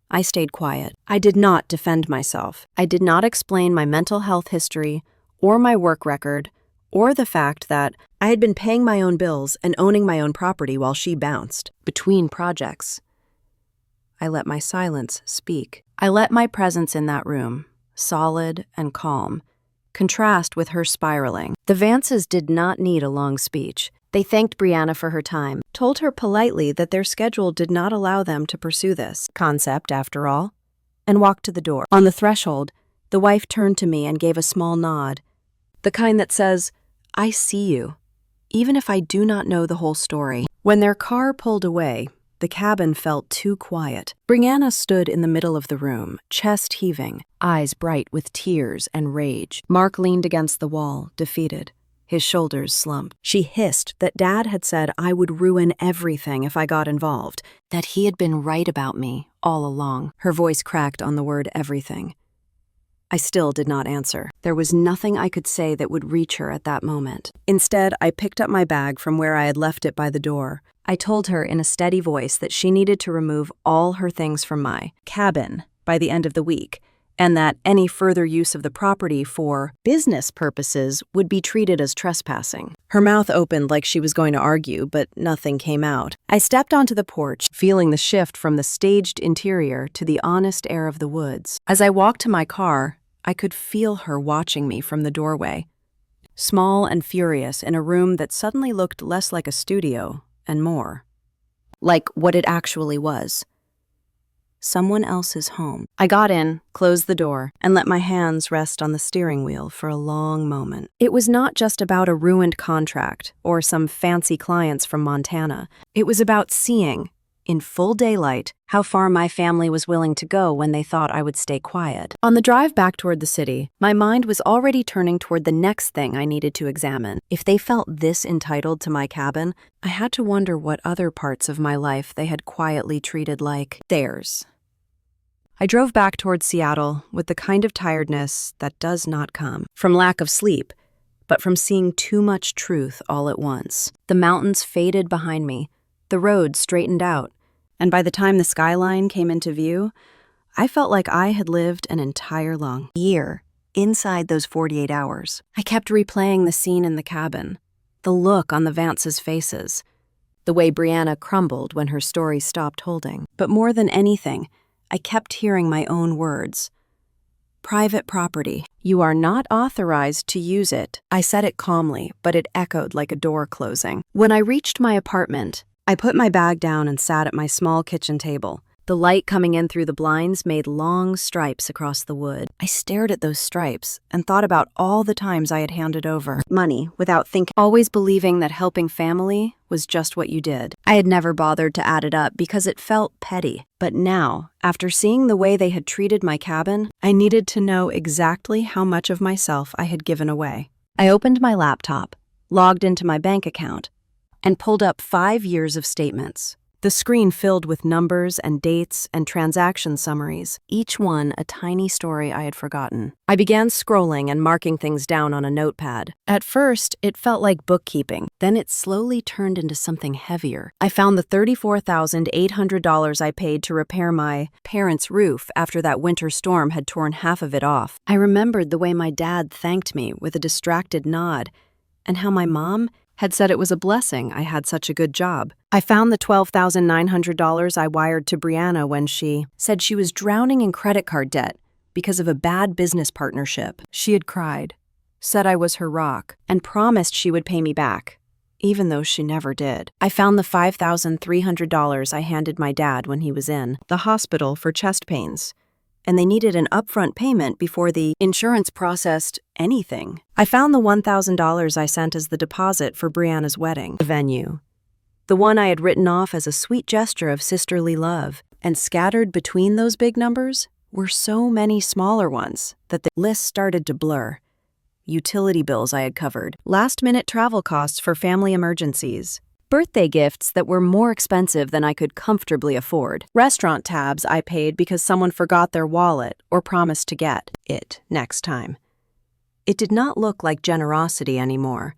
I stayed quiet. I did not defend myself. I did not explain my mental health history, or my work record, or the fact that I had been paying my own bills and owning my own property while she bounced between projects. I let my silence speak. I let my presence in that room, solid and calm, contrast with her spiraling. The Vances did not need a long speech. They thanked Brianna for her time, told her politely that their schedule did not allow them to pursue this concept, after all, and walked to the door. On the threshold, the wife turned to me and gave a small nod, the kind that says, I see you, even if I do not know the whole story. When their car pulled away, the cabin felt too quiet. Brianna stood in the middle of the room, chest heaving, eyes bright with tears and rage. Mark leaned against the wall, defeated. His shoulders slumped. She hissed that Dad had said I would ruin everything if I got involved, that he had been right about me all along. Her voice cracked on the word everything. I still did not answer. There was nothing I could say that would reach her at that moment. Instead, I picked up my bag from where I had left it by the door. I told her in a steady voice that she needed to remove all her things from my cabin by the end of the week, and that any further use of the property for business purposes would be treated as trespassing. Her mouth opened like she was going to argue, but nothing came out. I stepped onto the porch, feeling the shift from the staged interior to the honest air of the woods. As I walked to my car, I could feel her watching me from the doorway, small and furious in a room that suddenly looked less like a studio and more like what it actually was. Someone else's home. I got in, closed the door, and let my hands rest on the steering wheel for a long moment. It was not just about a ruined contract or some fancy clients from Montana. It was about seeing, in full daylight, how far my family was willing to go when they thought I would stay quiet. On the drive back toward the city, my mind was already turning toward the next thing I needed to examine. If they felt this entitled to my cabin, I had to wonder what other parts of my life they had quietly treated like theirs. I drove back toward Seattle with the kind of tiredness that does not come from lack of sleep, but from seeing too much truth all at once. The mountains faded behind me, the road straightened out, and by the time the skyline came into view, I felt like I had lived an entire long year inside those 48 hours. I kept replaying the scene in the cabin, the look on the Vances' faces, the way Brianna crumbled when her story stopped holding. But more than anything, I kept hearing my own words. Private property. You are not authorized to use it. I said it calmly, but it echoed like a door closing. When I reached my apartment, I put my bag down and sat at my small kitchen table. The light coming in through the blinds made long stripes across the wood. I stared at those stripes and thought about all the times I had handed over money without thinking, always believing that helping family was just what you did. I had never bothered to add it up because it felt petty. But now, after seeing the way they had treated my cabin, I needed to know exactly how much of myself I had given away. I opened my laptop, logged into my bank account, and pulled up 5 years of statements. The screen filled with numbers and dates and transaction summaries, each one a tiny story I had forgotten. I began scrolling and marking things down on a notepad. At first, it felt like bookkeeping. Then it slowly turned into something heavier. I found the $34,800 I paid to repair my parents' roof after that winter storm had torn half of it off. I remembered the way my dad thanked me with a distracted nod, and how my mom had said it was a blessing I had such a good job. I found the $12,900 I wired to Brianna when she said she was drowning in credit card debt because of a bad business partnership. She had cried, said I was her rock, and promised she would pay me back, even though she never did. I found the $5,300 I handed my dad when he was in the hospital for chest pains, and they needed an upfront payment before the insurance processed anything. I found the $1,000 I sent as the deposit for Brianna's wedding, the venue, the one I had written off as a sweet gesture of sisterly love, and scattered between those big numbers were so many smaller ones that the list started to blur. Utility bills I had covered, last-minute travel costs for family emergencies, birthday gifts that were more expensive than I could comfortably afford, restaurant tabs I paid because someone forgot their wallet or promised to get it next time. It did not look like generosity anymore.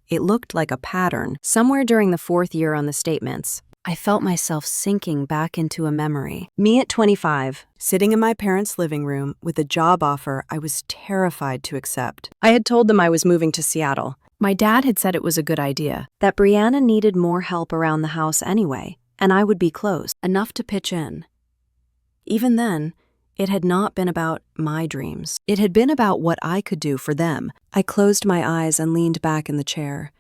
It looked like a pattern. Somewhere during the 4th year on the statements, I felt myself sinking back into a memory. Me at 25, sitting in my parents' living room with a job offer I was terrified to accept. I had told them I was moving to Seattle. My dad had said it was a good idea, that Brianna needed more help around the house anyway, and I would be close, enough to pitch in. Even then, it had not been about my dreams. It had been about what I could do for them. I closed my eyes and leaned back in the chair.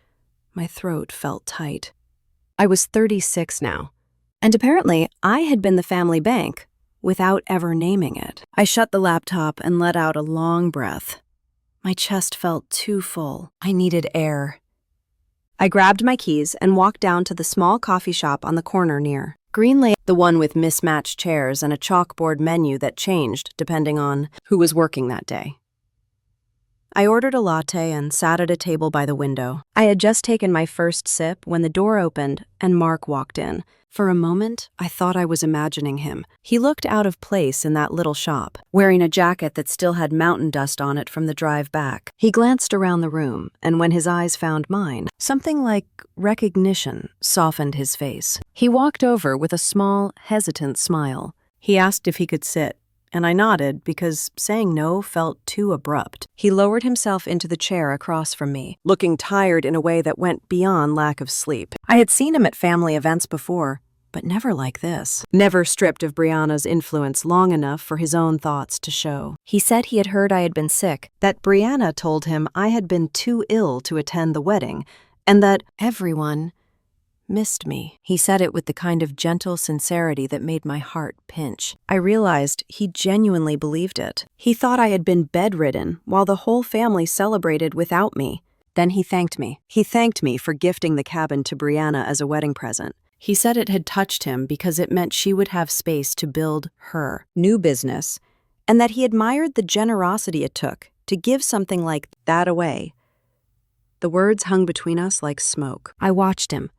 My throat felt tight. I was 36 now, and apparently I had been the family bank without ever naming it. I shut the laptop and let out a long breath. My chest felt too full. I needed air. I grabbed my keys and walked down to the small coffee shop on the corner near Green Lake, the one with mismatched chairs and a chalkboard menu that changed depending on who was working that day. I ordered a latte and sat at a table by the window. I had just taken my first sip when the door opened and Mark walked in. For a moment, I thought I was imagining him. He looked out of place in that little shop, wearing a jacket that still had mountain dust on it from the drive back. He glanced around the room, and when his eyes found mine, something like recognition softened his face. He walked over with a small, hesitant smile. He asked if he could sit, and I nodded because saying no felt too abrupt. He lowered himself into the chair across from me, looking tired in a way that went beyond lack of sleep. I had seen him at family events before, but never like this. Never stripped of Brianna's influence long enough for his own thoughts to show. He said he had heard I had been sick, that Brianna told him I had been too ill to attend the wedding, and that everyone missed me. He said it with the kind of gentle sincerity that made my heart pinch. I realized he genuinely believed it. He thought I had been bedridden while the whole family celebrated without me. Then he thanked me. He thanked me for gifting the cabin to Brianna as a wedding present. He said it had touched him because it meant she would have space to build her new business, and that he admired the generosity it took to give something like that away. The words hung between us like smoke. I watched him.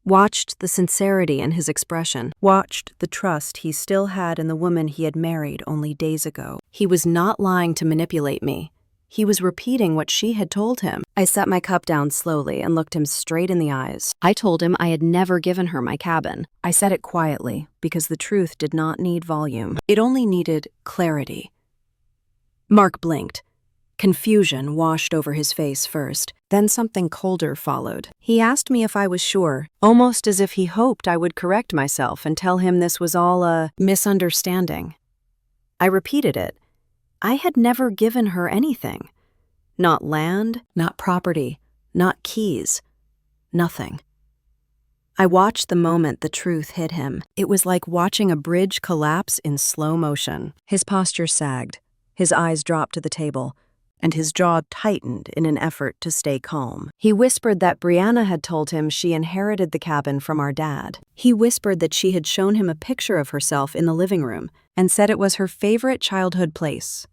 Watched the sincerity in his expression, watched the trust he still had in the woman he had married only days ago. He was not lying to manipulate me. He was repeating what she had told him. I set my cup down slowly and looked him straight in the eyes. I told him I had never given her my cabin. I said it quietly because the truth did not need volume. It only needed clarity. Mark blinked. Confusion washed over his face first, then something colder followed. He asked me if I was sure, almost as if he hoped I would correct myself and tell him this was all a misunderstanding. I repeated it. I had never given her anything. Not land, not property, not keys. Nothing. I watched the moment the truth hit him. It was like watching a bridge collapse in slow motion. His posture sagged, his eyes dropped to the table, and his jaw tightened in an effort to stay calm. He whispered that Brianna had told him she inherited the cabin from our dad. He whispered that she had shown him a picture of herself in the living room and said it was her favorite childhood place,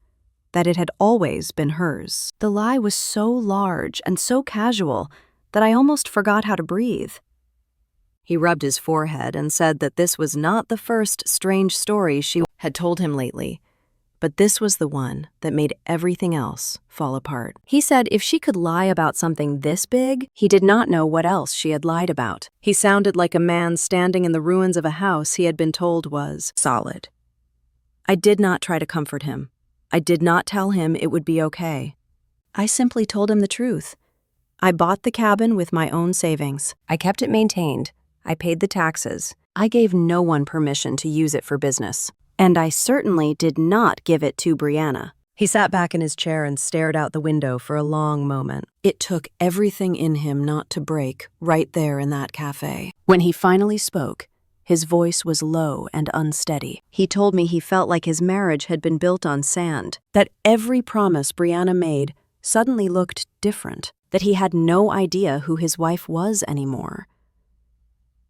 that it had always been hers. The lie was so large and so casual that I almost forgot how to breathe. He rubbed his forehead and said that this was not the first strange story she had told him lately, but this was the one that made everything else fall apart. He said if she could lie about something this big, he did not know what else she had lied about. He sounded like a man standing in the ruins of a house he had been told was solid. I did not try to comfort him. I did not tell him it would be okay. I simply told him the truth. I bought the cabin with my own savings. I kept it maintained. I paid the taxes. I gave no one permission to use it for business. And I certainly did not give it to Brianna. He sat back in his chair and stared out the window for a long moment. It took everything in him not to break right there in that cafe. When he finally spoke, his voice was low and unsteady. He told me he felt like his marriage had been built on sand, that every promise Brianna made suddenly looked different, that he had no idea who his wife was anymore.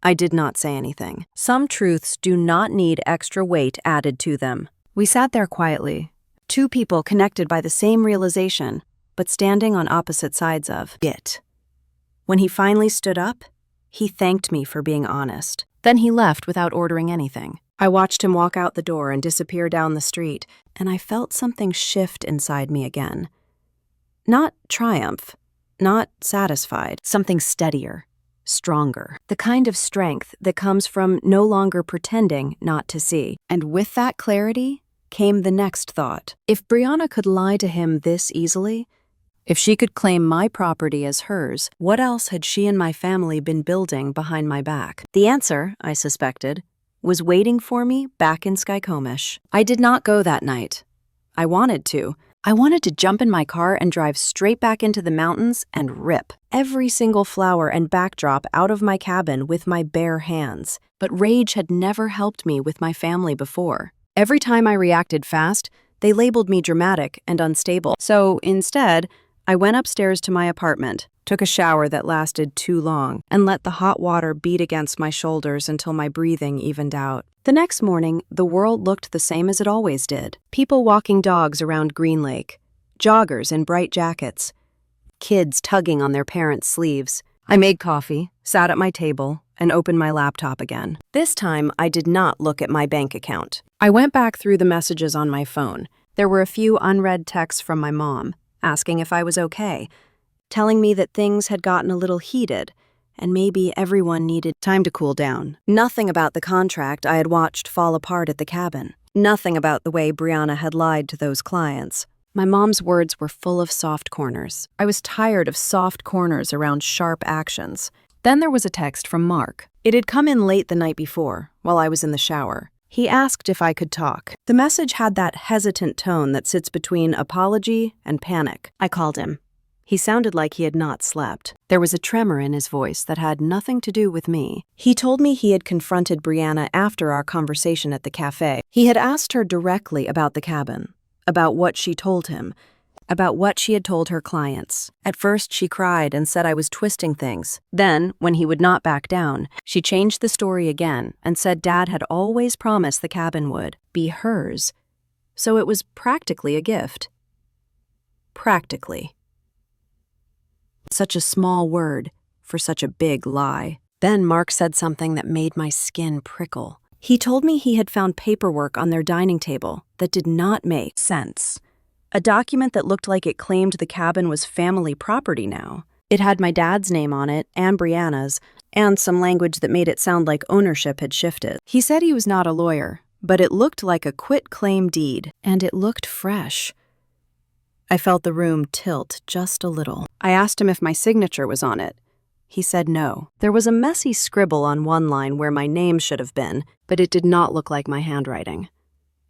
I did not say anything. Some truths do not need extra weight added to them. We sat there quietly, two people connected by the same realization, but standing on opposite sides of it. When he finally stood up, he thanked me for being honest. Then he left without ordering anything. I watched him walk out the door and disappear down the street, and I felt something shift inside me again. Not triumph, not satisfied, something steadier, stronger. The kind of strength that comes from no longer pretending not to see. And with that clarity came the next thought. If Brianna could lie to him this easily, if she could claim my property as hers, what else had she and my family been building behind my back? The answer, I suspected, was waiting for me back in Skycomish. I did not go that night. I wanted to. I wanted to jump in my car and drive straight back into the mountains and rip every single flower and backdrop out of my cabin with my bare hands. But rage had never helped me with my family before. Every time I reacted fast, they labeled me dramatic and unstable. So instead, I went upstairs to my apartment, took a shower that lasted too long, and let the hot water beat against my shoulders until my breathing evened out. The next morning, the world looked the same as it always did. People walking dogs around Green Lake, joggers in bright jackets, kids tugging on their parents' sleeves. I made coffee, sat at my table, and opened my laptop again. This time, I did not look at my bank account. I went back through the messages on my phone. There were a few unread texts from my mom, asking if I was okay, telling me that things had gotten a little heated, and maybe everyone needed time to cool down. Nothing about the contract I had watched fall apart at the cabin. Nothing about the way Brianna had lied to those clients. My mom's words were full of soft corners. I was tired of soft corners around sharp actions. Then there was a text from Mark. It had come in late the night before, while I was in the shower. He asked if I could talk. The message had that hesitant tone that sits between apology and panic. I called him. He sounded like he had not slept. There was a tremor in his voice that had nothing to do with me. He told me he had confronted Brianna after our conversation at the cafe. He had asked her directly about the cabin, about what she told him, about what she had told her clients. At first, she cried and said I was twisting things. Then, when he would not back down, she changed the story again and said Dad had always promised the cabin would be hers. So it was practically a gift. Practically. Such a small word for such a big lie. Then Mark said something that made my skin prickle. He told me he had found paperwork on their dining table that did not make sense. A document that looked like it claimed the cabin was family property now. It had my dad's name on it, and Brianna's, and some language that made it sound like ownership had shifted. He said he was not a lawyer, but it looked like a quit-claim deed, and it looked fresh. I felt the room tilt just a little. I asked him if my signature was on it. He said no. There was a messy scribble on one line where my name should have been, but it did not look like my handwriting.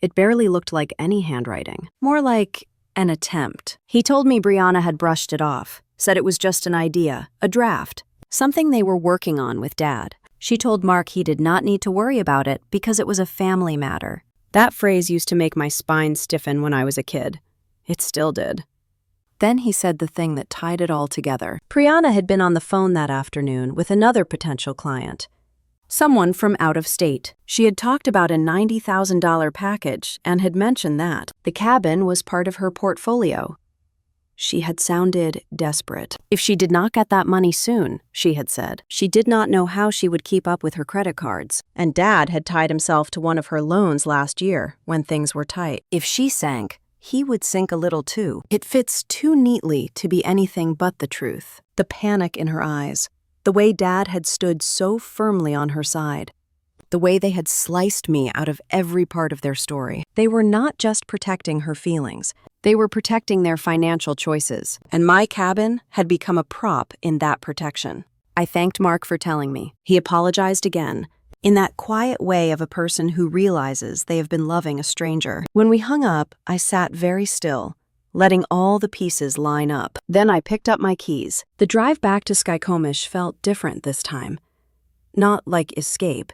It barely looked like any handwriting, more like an attempt. He told me Brianna had brushed it off, said it was just an idea, a draft, something they were working on with Dad. She told Mark he did not need to worry about it because it was a family matter. That phrase used to make my spine stiffen when I was a kid. It still did. Then he said the thing that tied it all together. Brianna had been on the phone that afternoon with another potential client, someone from out of state. She had talked about a $90,000 package and had mentioned that the cabin was part of her portfolio. She had sounded desperate. If she did not get that money soon, she had said, she did not know how she would keep up with her credit cards. And Dad had tied himself to one of her loans last year when things were tight. If she sank, he would sink a little too. It fits too neatly to be anything but the truth. The panic in her eyes, the way Dad had stood so firmly on her side, the way they had sliced me out of every part of their story. They were not just protecting her feelings, they were protecting their financial choices, and my cabin had become a prop in that protection. I thanked Mark for telling me. He apologized again, in that quiet way of a person who realizes they have been loving a stranger. When we hung up, I sat very still, letting all the pieces line up. Then I picked up my keys. The drive back to Skykomish felt different this time. Not like escape,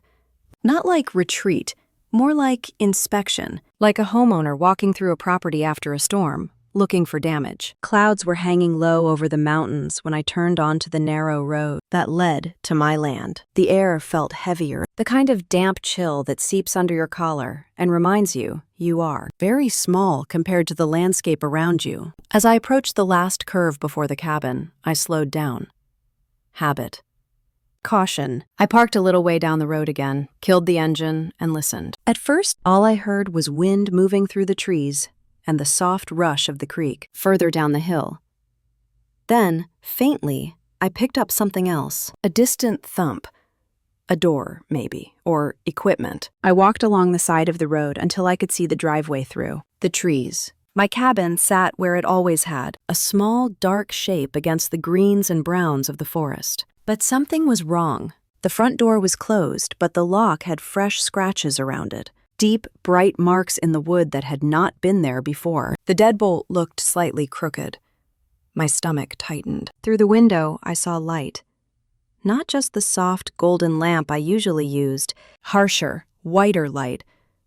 not like retreat, more like inspection, like a homeowner walking through a property after a storm, looking for damage. Clouds were hanging low over the mountains when I turned onto the narrow road that led to my land. The air felt heavier, the kind of damp chill that seeps under your collar and reminds you are very small compared to the landscape around you. As I approached the last curve before the cabin, I slowed down. Habit. Caution. I parked a little way down the road again, killed the engine, and listened. At first, all I heard was wind moving through the trees and the soft rush of the creek further down the hill. Then, faintly, I picked up something else, a distant thump. A door, maybe, or equipment. I walked along the side of the road until I could see the driveway through. The trees. My cabin sat where it always had, a small, dark shape against the greens and browns of the forest. But something was wrong. The front door was closed, but the lock had fresh scratches around it. Deep, bright marks in the wood that had not been there before. The deadbolt looked slightly crooked. My stomach tightened. Through the window, I saw light. Not just the soft, golden lamp I usually used, harsher, whiter light,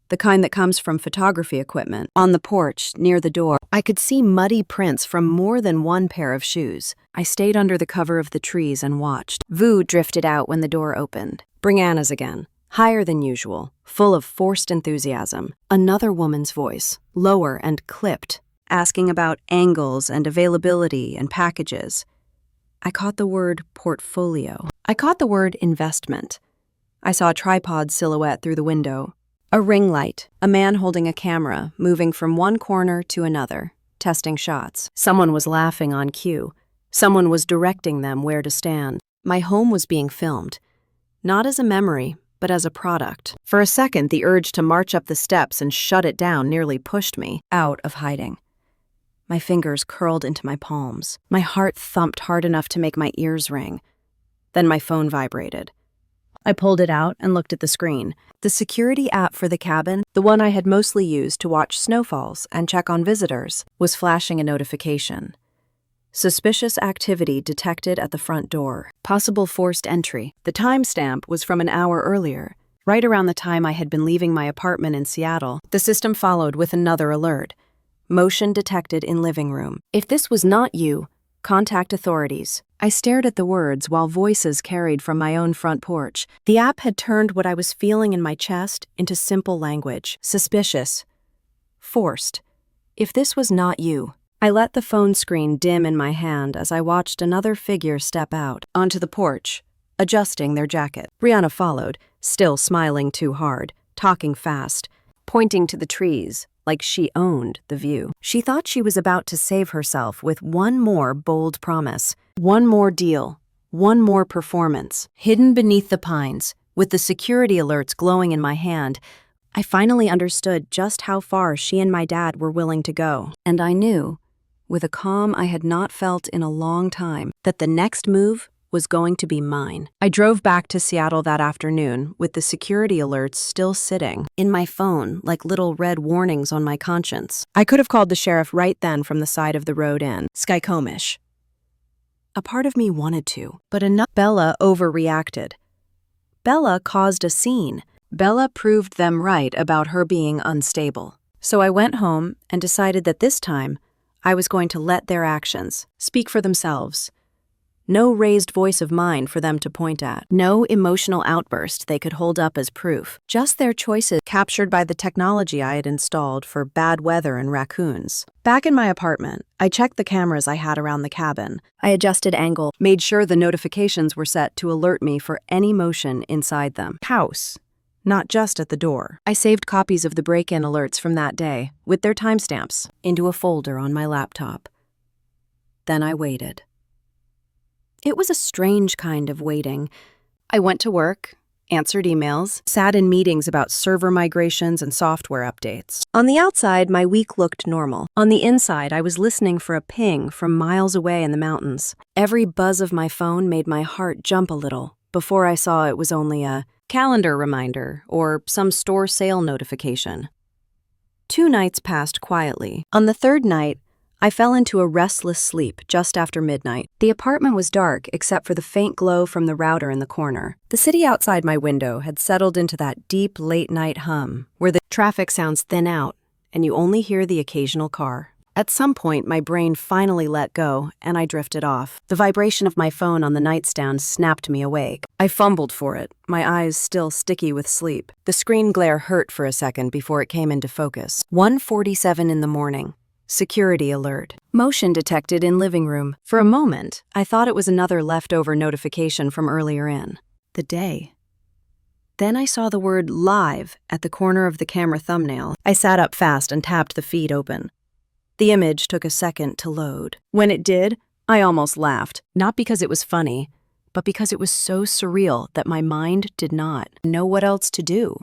the kind that comes from photography equipment. On the porch, near the door, I could see muddy prints from more than one pair of shoes. I stayed under the cover of the trees and watched. Vu drifted out when the door opened. Brianna's again. Higher than usual, full of forced enthusiasm. Another woman's voice, lower and clipped, asking about angles and availability and packages. I caught the word portfolio. I caught the word investment. I saw a tripod silhouette through the window. A ring light, a man holding a camera, moving from one corner to another, testing shots. Someone was laughing on cue. Someone was directing them where to stand. My home was being filmed, not as a memory, but as a product. For a second, the urge to march up the steps and shut it down nearly pushed me out of hiding. My fingers curled into my palms. My heart thumped hard enough to make my ears ring. Then my phone vibrated. I pulled it out and looked at the screen. The security app for the cabin, the one I had mostly used to watch snowfalls and check on visitors, was flashing a notification. Suspicious activity detected at the front door. Possible forced entry. The timestamp was from an hour earlier, right around the time I had been leaving my apartment in Seattle. The system followed with another alert. Motion detected in living room. If this was not you, contact authorities. I stared at the words while voices carried from my own front porch. The app had turned what I was feeling in my chest into simple language. Suspicious. Forced. If this was not you. I let the phone screen dim in my hand as I watched another figure step out onto the porch, adjusting their jacket. Brianna followed, still smiling too hard, talking fast, pointing to the trees, like she owned the view. She thought she was about to save herself with one more bold promise, one more deal, one more performance. Hidden beneath the pines, with the security alerts glowing in my hand, I finally understood just how far she and my dad were willing to go. And I knew, with a calm I had not felt in a long time, that the next move was going to be mine. I drove back to Seattle that afternoon with the security alerts still sitting in my phone like little red warnings on my conscience. I could have called the sheriff right then from the side of the road in Skycomish. A part of me wanted to, but enough. Bella overreacted. Bella caused a scene. Bella proved them right about her being unstable. So I went home and decided that this time I was going to let their actions speak for themselves. No raised voice of mine for them to point at. No emotional outburst they could hold up as proof. Just their choices captured by the technology I had installed for bad weather and raccoons. Back in my apartment, I checked the cameras I had around the cabin. I adjusted angle, made sure the notifications were set to alert me for any motion inside them. House, not just at the door. I saved copies of the break-in alerts from that day, with their timestamps, into a folder on my laptop. Then I waited. It was a strange kind of waiting. I went to work, answered emails, sat in meetings about server migrations and software updates. On the outside, my week looked normal. On the inside, I was listening for a ping from miles away in the mountains. Every buzz of my phone made my heart jump a little before I saw it was only a calendar reminder or some store sale notification. 2 nights passed quietly. On the 3rd night, I fell into a restless sleep just after midnight. The apartment was dark except for the faint glow from the router in the corner. The city outside my window had settled into that deep late-night hum where the traffic sounds thin out and you only hear the occasional car. At some point, my brain finally let go and I drifted off. The vibration of my phone on the nightstand snapped me awake. I fumbled for it, my eyes still sticky with sleep. The screen glare hurt for a second before it came into focus. 1:47 in the morning. Security alert. Motion detected in living room. For a moment, I thought it was another leftover notification from earlier in the day. Then I saw the word live at the corner of the camera thumbnail. I sat up fast and tapped the feed open. The image took a second to load. When it did, I almost laughed, not because it was funny, but because it was so surreal that my mind did not know what else to do.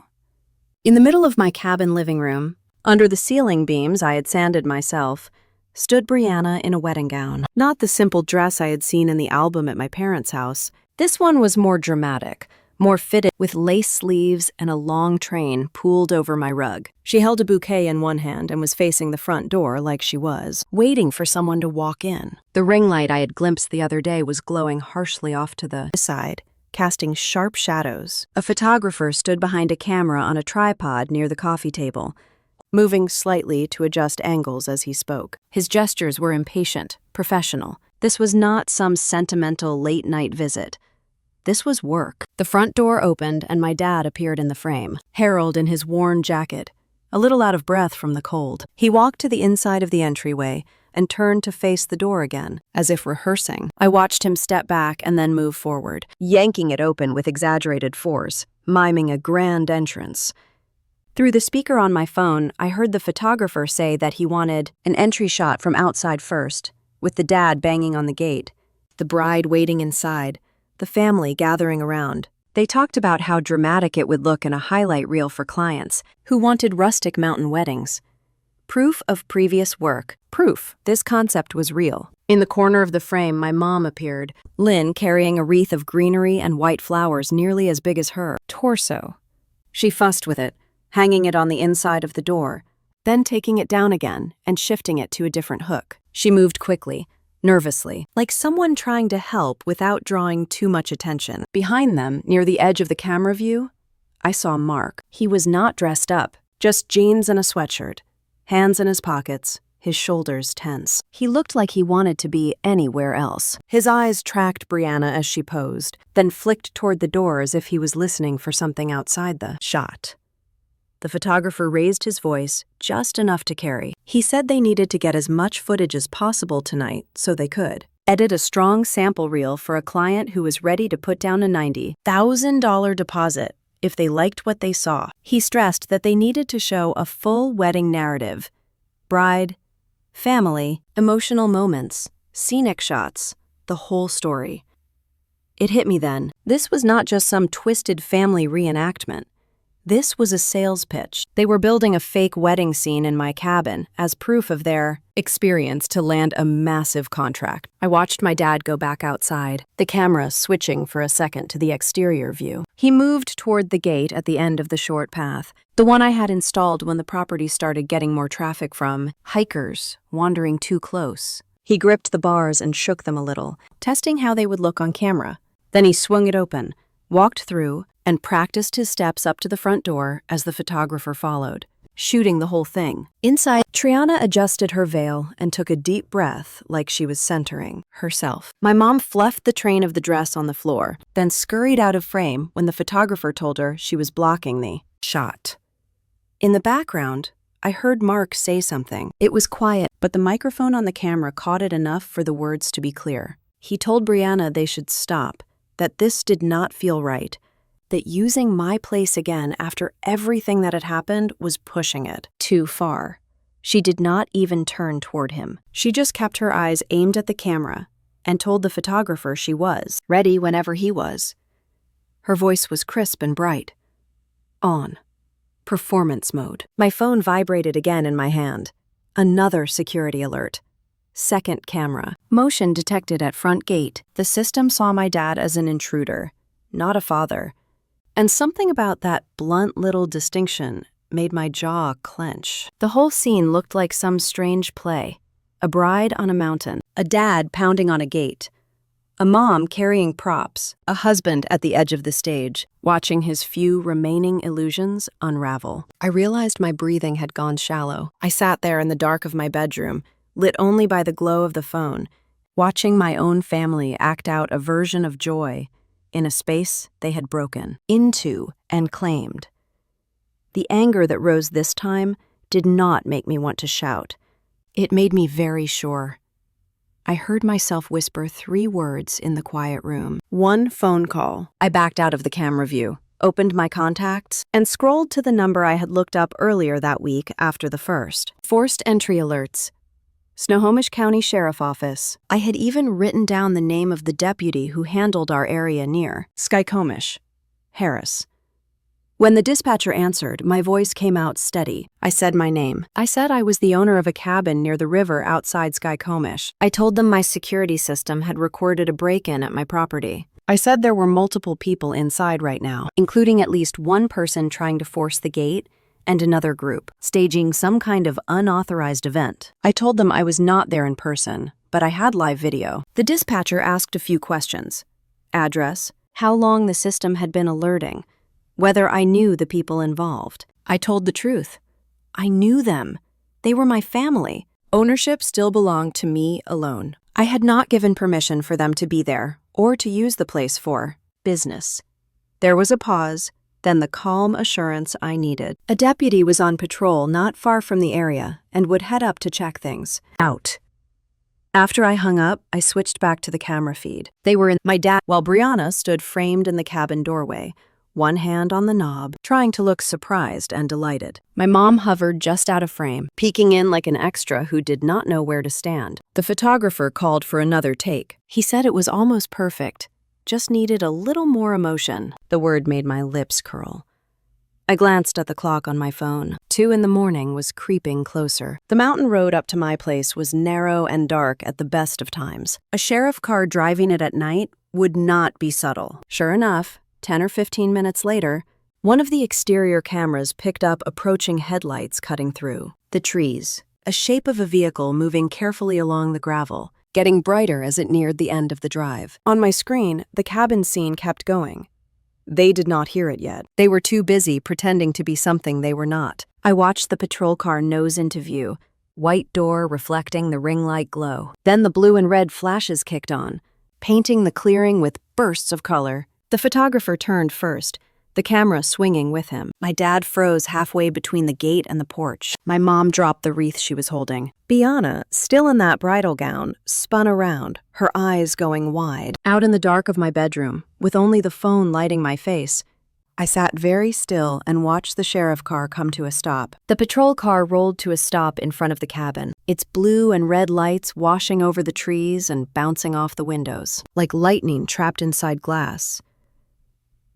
In the middle of my cabin living room, under the ceiling beams I had sanded myself, stood Brianna in a wedding gown. Not the simple dress I had seen in the album at my parents' house. This one was more dramatic, more fitted, with lace sleeves and a long train pooled over my rug. She held a bouquet in one hand and was facing the front door like she was, waiting for someone to walk in. The ring light I had glimpsed the other day was glowing harshly off to the side, casting sharp shadows. A photographer stood behind a camera on a tripod near the coffee table, moving slightly to adjust angles as he spoke. His gestures were impatient, professional. This was not some sentimental late-night visit. This was work. The front door opened and my dad appeared in the frame, Harold in his worn jacket, a little out of breath from the cold. He walked to the inside of the entryway and turned to face the door again, as if rehearsing. I watched him step back and then move forward, yanking it open with exaggerated force, miming a grand entrance. Through the speaker on my phone, I heard the photographer say that he wanted an entry shot from outside first, with the dad banging on the gate, the bride waiting inside, the family gathering around. They talked about how dramatic it would look in a highlight reel for clients who wanted rustic mountain weddings. Proof of previous work. Proof this concept was real. In the corner of the frame, my mom appeared, Lynn carrying a wreath of greenery and white flowers nearly as big as her torso. She fussed with it, hanging it on the inside of the door, then taking it down again and shifting it to a different hook. She moved quickly, nervously, like someone trying to help without drawing too much attention. Behind them, near the edge of the camera view, I saw Mark. He was not dressed up, just jeans and a sweatshirt, hands in his pockets, his shoulders tense. He looked like he wanted to be anywhere else. His eyes tracked Brianna as she posed, then flicked toward the door as if he was listening for something outside the shot. The photographer raised his voice just enough to carry. He said they needed to get as much footage as possible tonight so they could edit a strong sample reel for a client who was ready to put down a $90,000 deposit if they liked what they saw. He stressed that they needed to show a full wedding narrative: bride, family, emotional moments, scenic shots, the whole story. It hit me then. This was not just some twisted family reenactment. This was a sales pitch. They were building a fake wedding scene in my cabin as proof of their experience to land a massive contract. I watched my dad go back outside, the camera switching for a second to the exterior view. He moved toward the gate at the end of the short path, the one I had installed when the property started getting more traffic from hikers wandering too close. He gripped the bars and shook them a little, testing how they would look on camera. Then he swung it open, walked through, and practiced his steps up to the front door as the photographer followed, shooting the whole thing. Inside, Triana adjusted her veil and took a deep breath like she was centering herself. My mom fluffed the train of the dress on the floor, then scurried out of frame when the photographer told her she was blocking the shot. In the background, I heard Mark say something. It was quiet, but the microphone on the camera caught it enough for the words to be clear. He told Brianna they should stop, that this did not feel right, that using my place again after everything that had happened was pushing it too far. She did not even turn toward him. She just kept her eyes aimed at the camera and told the photographer she was ready whenever he was. Her voice was crisp and bright. On. Performance mode. My phone vibrated again in my hand. Another security alert. Second camera. Motion detected at front gate. The system saw my dad as an intruder, not a father. And something about that blunt little distinction made my jaw clench. The whole scene looked like some strange play. A bride on a mountain, a dad pounding on a gate, a mom carrying props, a husband at the edge of the stage, watching his few remaining illusions unravel. I realized my breathing had gone shallow. I sat there in the dark of my bedroom, lit only by the glow of the phone, watching my own family act out a version of joy in a space they had broken into and claimed. The anger that rose this time did not make me want to shout. It made me very sure. I heard myself whisper 3 words in the quiet room. One phone call. I backed out of the camera view, opened my contacts, and scrolled to the number I had looked up earlier that week after the first. Forced entry alerts. Snohomish County Sheriff Office. I had even written down the name of the deputy who handled our area near. Skycomish. Harris. When the dispatcher answered, my voice came out steady. I said my name. I said I was the owner of a cabin near the river outside Skycomish. I told them my security system had recorded a break-in at my property. I said there were multiple people inside right now, including at least one person trying to force the gate and another group, staging some kind of unauthorized event. I told them I was not there in person, but I had live video. The dispatcher asked a few questions. Address, how long the system had been alerting, whether I knew the people involved. I told the truth. I knew them. They were my family. Ownership still belonged to me alone. I had not given permission for them to be there or to use the place for business. There was a pause, then the calm assurance I needed. A deputy was on patrol not far from the area and would head up to check things out. After I hung up, I switched back to the camera feed. They were in my dad, while Brianna stood framed in the cabin doorway, one hand on the knob, trying to look surprised and delighted. My mom hovered just out of frame, peeking in like an extra who did not know where to stand. The photographer called for another take. He said it was almost perfect, just needed a little more emotion. The word made my lips curl. I glanced at the clock on my phone. 2 a.m. was creeping closer. The mountain road up to my place was narrow and dark at the best of times. A sheriff car driving it at night would not be subtle. Sure enough, 10 or 15 minutes later, one of the exterior cameras picked up approaching headlights cutting through the trees, a shape of a vehicle moving carefully along the gravel, getting brighter as it neared the end of the drive. On my screen, the cabin scene kept going. They did not hear it yet. They were too busy pretending to be something they were not. I watched the patrol car nose into view, white door reflecting the ring light glow. Then the blue and red flashes kicked on, painting the clearing with bursts of color. The photographer turned first, the camera swinging with him. My dad froze halfway between the gate and the porch. My mom dropped the wreath she was holding. Brianna, still in that bridal gown, spun around, her eyes going wide. Out in the dark of my bedroom, with only the phone lighting my face, I sat very still and watched the sheriff car come to a stop. The patrol car rolled to a stop in front of the cabin, its blue and red lights washing over the trees and bouncing off the windows, like lightning trapped inside glass.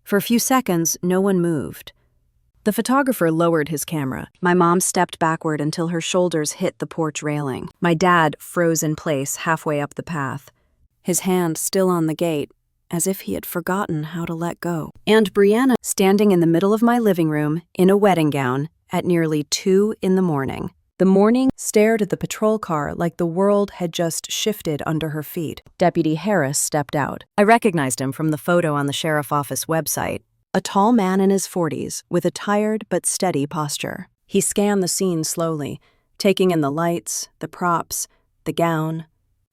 For a few seconds, no one moved. The photographer lowered his camera. My mom stepped backward until her shoulders hit the porch railing. My dad froze in place halfway up the path, his hand still on the gate, as if he had forgotten how to let go. And Brianna, standing in the middle of my living room in a wedding gown at nearly 2 a.m. The morning stared at the patrol car like the world had just shifted under her feet. Deputy Harris stepped out. I recognized him from the photo on the sheriff office website. A tall man in his 40s with a tired but steady posture. He scanned the scene slowly, taking in the lights, the props, the gown,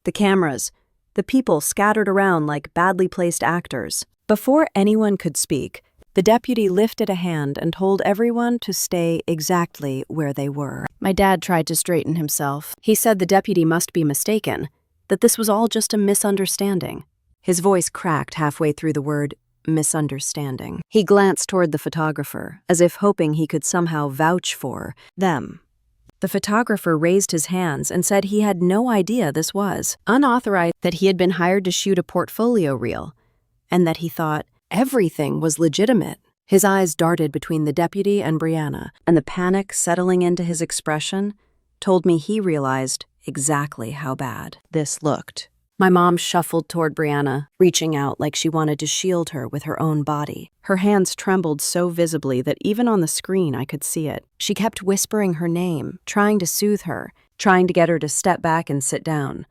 the cameras, the people scattered around like badly placed actors. Before anyone could speak, the deputy lifted a hand and told everyone to stay exactly where they were. My dad tried to straighten himself. He said the deputy must be mistaken, that this was all just a misunderstanding. His voice cracked halfway through the word misunderstanding. He glanced toward the photographer, as if hoping he could somehow vouch for them. The photographer raised his hands and said he had no idea this was unauthorized, that he had been hired to shoot a portfolio reel, and that he thought everything was legitimate. His eyes darted between the deputy and Brianna, and the panic settling into his expression told me he realized exactly how bad this looked. My mom shuffled toward Brianna, reaching out like she wanted to shield her with her own body. Her hands trembled so visibly that even on the screen I could see it. She kept whispering her name, trying to soothe her, trying to get her to step back and sit down.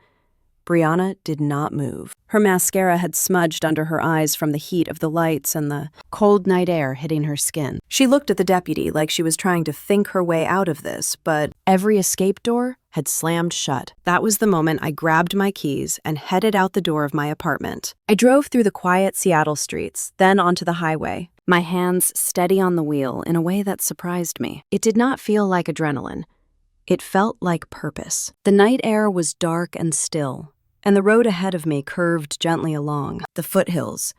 Brianna did not move. Her mascara had smudged under her eyes from the heat of the lights and the cold night air hitting her skin. She looked at the deputy like she was trying to think her way out of this, but every escape door had slammed shut. That was the moment I grabbed my keys and headed out the door of my apartment. I drove through the quiet Seattle streets, then onto the highway, my hands steady on the wheel in a way that surprised me. It did not feel like adrenaline. It felt like purpose. The night air was dark and still, and the road ahead of me curved gently along the foothills,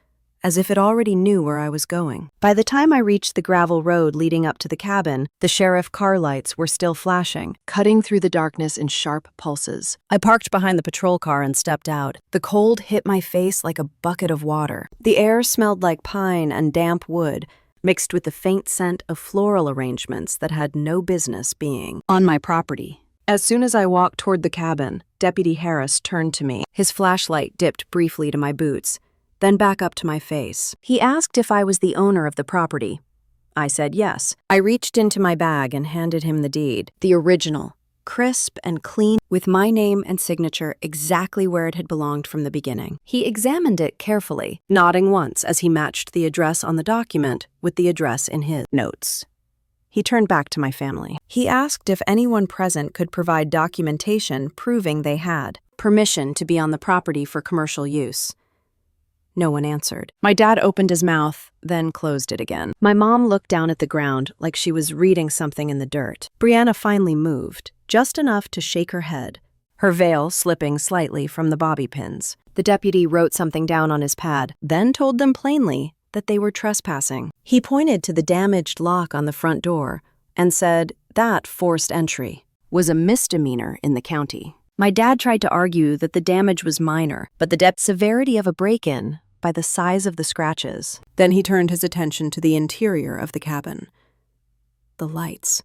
as if it already knew where I was going. By the time I reached the gravel road leading up to the cabin, the sheriff car lights were still flashing, cutting through the darkness in sharp pulses. I parked behind the patrol car and stepped out. The cold hit my face like a bucket of water. The air smelled like pine and damp wood, mixed with the faint scent of floral arrangements that had no business being on my property. As soon as I walked toward the cabin, Deputy Harris turned to me. His flashlight dipped briefly to my boots, then back up to my face. He asked if I was the owner of the property. I said yes. I reached into my bag and handed him the deed, the original, crisp and clean, with my name and signature exactly where it had belonged from the beginning. He examined it carefully, nodding once as he matched the address on the document with the address in his notes. He turned back to my family. He asked if anyone present could provide documentation proving they had permission to be on the property for commercial use. No one answered. My dad opened his mouth, then closed it again. My mom looked down at the ground like she was reading something in the dirt. Brianna finally moved, just enough to shake her head, her veil slipping slightly from the bobby pins. The deputy wrote something down on his pad, then told them plainly that they were trespassing. He pointed to the damaged lock on the front door and said that forced entry was a misdemeanor in the county. My dad tried to argue that the damage was minor, but the severity of a break-in by the size of the scratches. Then he turned his attention to the interior of the cabin. The lights,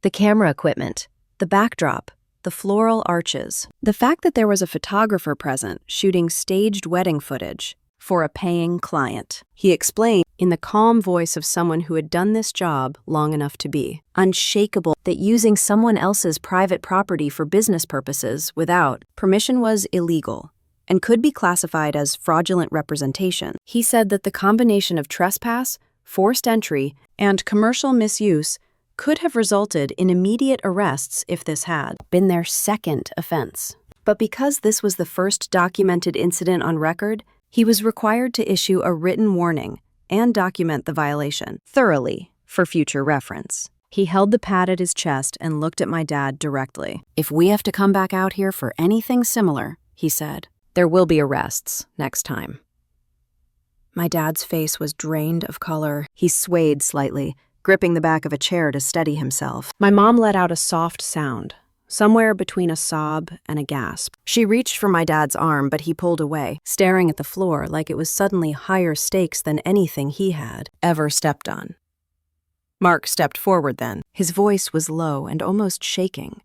the camera equipment, the backdrop, the floral arches. The fact that there was a photographer present shooting staged wedding footage for a paying client. He explained in the calm voice of someone who had done this job long enough to be unshakable that using someone else's private property for business purposes without permission was illegal and could be classified as fraudulent representation. He said that the combination of trespass, forced entry, and commercial misuse could have resulted in immediate arrests if this had been their second offense. But because this was the first documented incident on record, he was required to issue a written warning and document the violation thoroughly for future reference. He held the pad at his chest and looked at my dad directly. "If we have to come back out here for anything similar," he said, "there will be arrests next time." My dad's face was drained of color. He swayed slightly, gripping the back of a chair to steady himself. My mom let out a soft sound, somewhere between a sob and a gasp. She reached for my dad's arm, but he pulled away, staring at the floor like it was suddenly higher stakes than anything he had ever stepped on. Mark stepped forward then. His voice was low and almost shaking.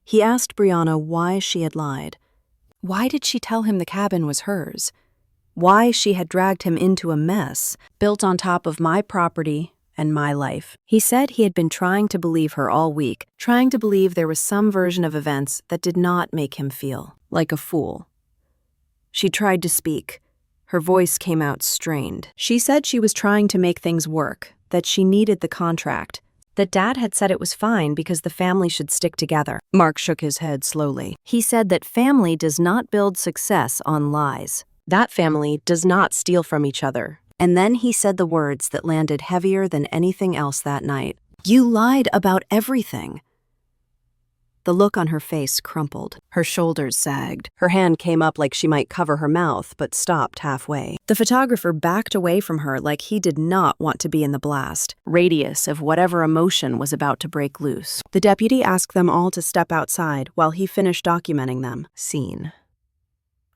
He asked Brianna why she had lied. Why did she tell him the cabin was hers? Why she had dragged him into a mess built on top of my property and my life. He said he had been trying to believe her all week, trying to believe there was some version of events that did not make him feel like a fool. She tried to speak. Her voice came out strained. She said she was trying to make things work, that she needed the contract, that Dad had said it was fine because the family should stick together. Mark shook his head slowly. He said that family does not build success on lies. That family does not steal from each other. And then he said the words that landed heavier than anything else that night. You lied about everything. The look on her face crumpled. Her shoulders sagged. Her hand came up like she might cover her mouth, but stopped halfway. The photographer backed away from her like he did not want to be in the blast, radius of whatever emotion was about to break loose. The deputy asked them all to step outside while he finished documenting them. Scene.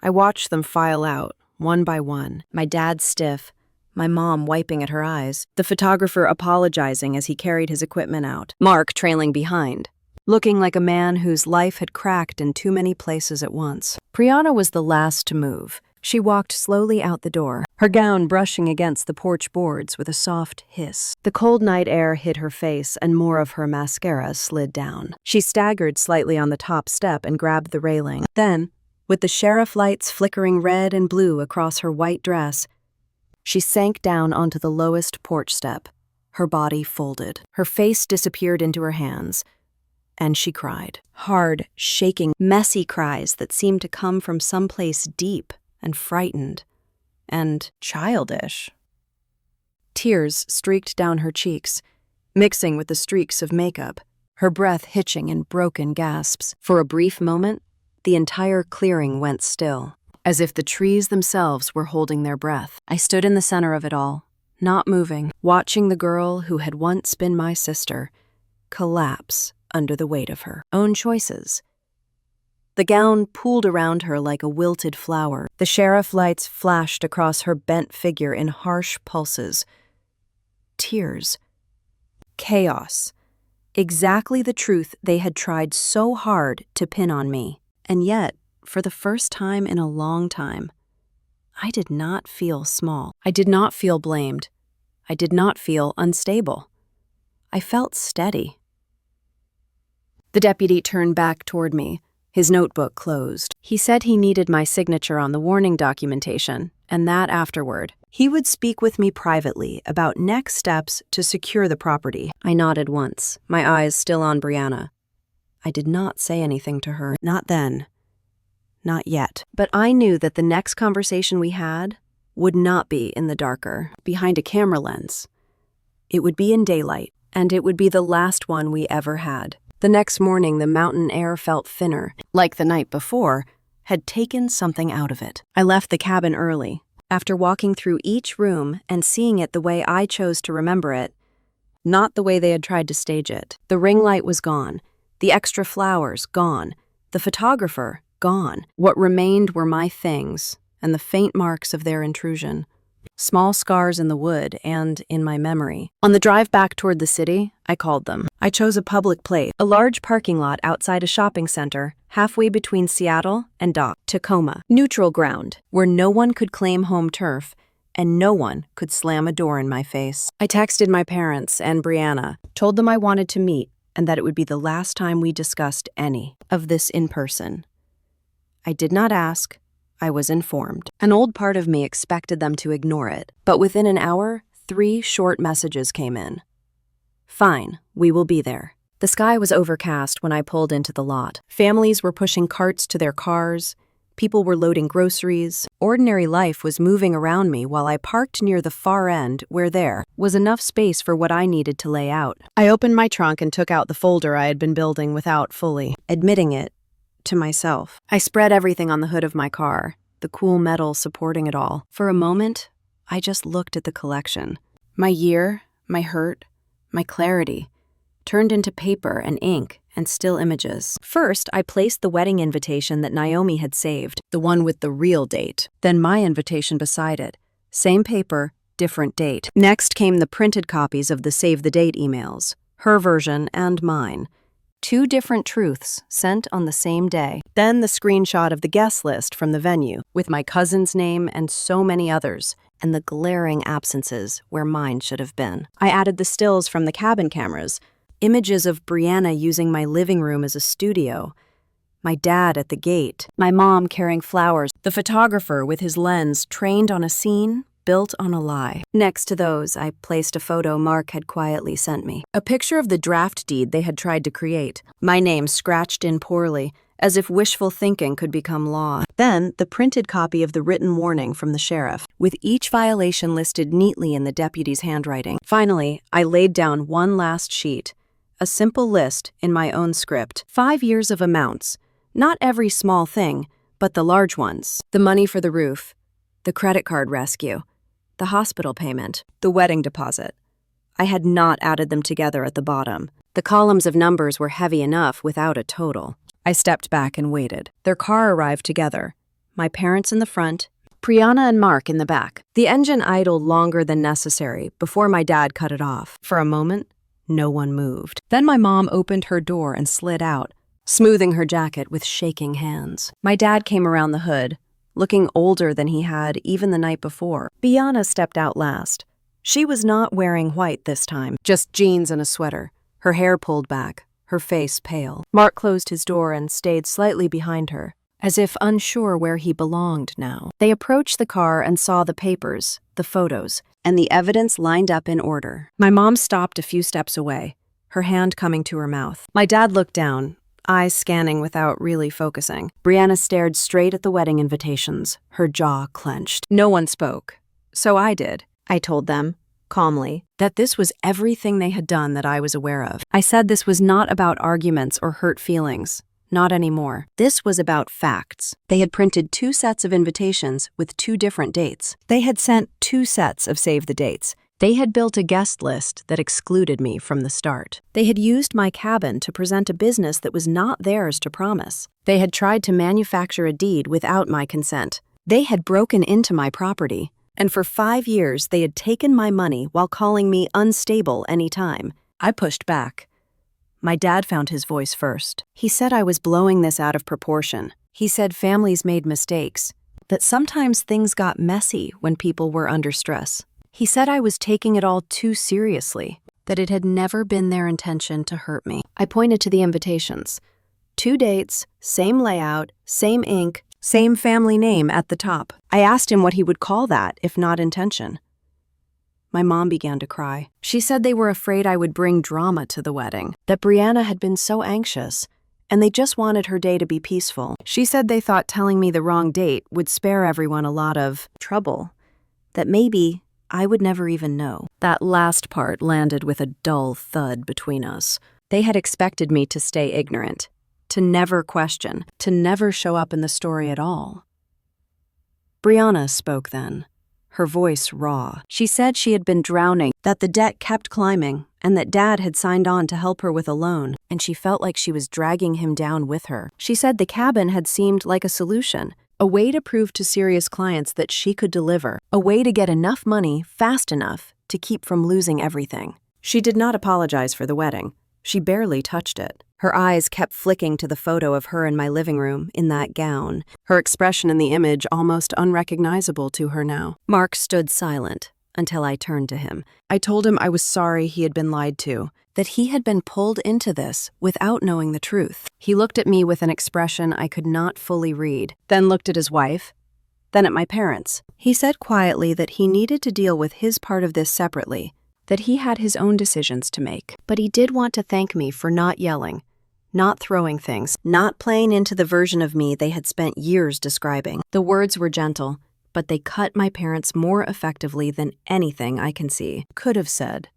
I watched them file out, one by one. My dad stiff, my mom wiping at her eyes, the photographer apologizing as he carried his equipment out, Mark trailing behind, looking like a man whose life had cracked in too many places at once. Brianna was the last to move. She walked slowly out the door, her gown brushing against the porch boards with a soft hiss. The cold night air hit her face and more of her mascara slid down. She staggered slightly on the top step and grabbed the railing. Then, with the sheriff lights flickering red and blue across her white dress, she sank down onto the lowest porch step. Her body folded. Her face disappeared into her hands. And she cried. Hard, shaking, messy cries that seemed to come from someplace deep and frightened and childish. Tears streaked down her cheeks, mixing with the streaks of makeup, her breath hitching in broken gasps. For a brief moment, the entire clearing went still, as if the trees themselves were holding their breath. I stood in the center of it all, not moving, watching the girl who had once been my sister collapse under the weight of her own choices. The gown pooled around her like a wilted flower. The sheriff lights flashed across her bent figure in harsh pulses. Tears. Chaos. Exactly the truth they had tried so hard to pin on me. And yet, for the first time in a long time, I did not feel small. I did not feel blamed. I did not feel unstable. I felt steady. The deputy turned back toward me, his notebook closed. He said he needed my signature on the warning documentation, and that afterward, he would speak with me privately about next steps to secure the property. I nodded once, my eyes still on Brianna. I did not say anything to her, not then, not yet. But I knew that the next conversation we had would not be in the darker, behind a camera lens. It would be in daylight, and it would be the last one we ever had. The next morning, the mountain air felt thinner, like the night before had taken something out of it. I left the cabin early, after walking through each room and seeing it the way I chose to remember it, not the way they had tried to stage it. The ring light was gone, the extra flowers gone, the photographer gone. What remained were my things and the faint marks of their intrusion. Small scars in the wood and in my memory. On the drive back toward the city, I called them. I chose a public place, a large parking lot outside a shopping center, halfway between Seattle and Tacoma. Neutral ground, where no one could claim home turf and no one could slam a door in my face. I texted my parents and Brianna, told them I wanted to meet and that it would be the last time we discussed any of this in person. I did not ask. I was informed. An old part of me expected them to ignore it, but within an hour, 3 short messages came in. Fine, we will be there. The sky was overcast when I pulled into the lot. Families were pushing carts to their cars. People were loading groceries. Ordinary life was moving around me while I parked near the far end where there was enough space for what I needed to lay out. I opened my trunk and took out the folder I had been building without fully admitting it to myself. I spread everything on the hood of my car, the cool metal supporting it all. For a moment, I just looked at the collection. My year, my hurt, my clarity, turned into paper and ink and still images. First, I placed the wedding invitation that Naomi had saved, the one with the real date. Then my invitation beside it. Same paper, different date. Next came the printed copies of the save the date emails, her version and mine. 2 different truths sent on the same day. Then the screenshot of the guest list from the venue, with my cousin's name and so many others, and the glaring absences where mine should have been. I added the stills from the cabin cameras, images of Brianna using my living room as a studio, my dad at the gate, my mom carrying flowers, the photographer with his lens trained on a scene built on a lie. Next to those, I placed a photo Mark had quietly sent me. A picture of the draft deed they had tried to create, my name scratched in poorly, as if wishful thinking could become law. Then, the printed copy of the written warning from the sheriff, with each violation listed neatly in the deputy's handwriting. Finally, I laid down one last sheet, a simple list in my own script. 5 years of amounts, not every small thing, but the large ones. The money for the roof, the credit card rescue, the hospital payment, the wedding deposit. I had not added them together at the bottom. The columns of numbers were heavy enough without a total. I stepped back and waited. Their car arrived together. My parents in the front, Brianna and Mark in the back. The engine idled longer than necessary before my dad cut it off. For a moment, no one moved. Then my mom opened her door and slid out, smoothing her jacket with shaking hands. My dad came around the hood, looking older than he had even the night before. Brianna stepped out last. She was not wearing white this time, just jeans and a sweater, her hair pulled back, her face pale. Mark closed his door and stayed slightly behind her, as if unsure where he belonged now. They approached the car and saw the papers, the photos, and the evidence lined up in order. My mom stopped a few steps away, her hand coming to her mouth. My dad looked down, eyes scanning without really focusing. Brianna stared straight at the wedding invitations, her jaw clenched. No one spoke, so I did. I told them, calmly, that this was everything they had done that I was aware of. I said this was not about arguments or hurt feelings. Not anymore. This was about facts. They had printed 2 sets of invitations with 2 different dates. They had sent 2 sets of save the dates. They had built a guest list that excluded me from the start. They had used my cabin to present a business that was not theirs to promise. They had tried to manufacture a deed without my consent. They had broken into my property, and for 5 years they had taken my money while calling me unstable anytime. I pushed back. My dad found his voice first. He said I was blowing this out of proportion. He said families made mistakes, that sometimes things got messy when people were under stress. He said I was taking it all too seriously, that it had never been their intention to hurt me. I pointed to the invitations. 2 dates, same layout, same ink, same family name at the top. I asked him what he would call that if not intention. My mom began to cry. She said they were afraid I would bring drama to the wedding, that Brianna had been so anxious, and they just wanted her day to be peaceful. She said they thought telling me the wrong date would spare everyone a lot of trouble, that maybe I would never even know. That last part landed with a dull thud between us. They had expected me to stay ignorant, to never question, to never show up in the story at all. Brianna spoke then, her voice raw. She said she had been drowning, that the debt kept climbing, and that Dad had signed on to help her with a loan, and she felt like she was dragging him down with her. She said the cabin had seemed like a solution, a way to prove to serious clients that she could deliver, a way to get enough money fast enough to keep from losing everything. She did not apologize for the wedding. She barely touched it. Her eyes kept flicking to the photo of her in my living room in that gown, her expression in the image almost unrecognizable to her now. Mark stood silent until I turned to him. I told him I was sorry he had been lied to, that he had been pulled into this without knowing the truth. He looked at me with an expression I could not fully read, then looked at his wife, then at my parents. He said quietly that he needed to deal with his part of this separately, that he had his own decisions to make. But he did want to thank me for not yelling, not throwing things, not playing into the version of me they had spent years describing. The words were gentle, but they cut my parents more effectively than anything I can see could have said.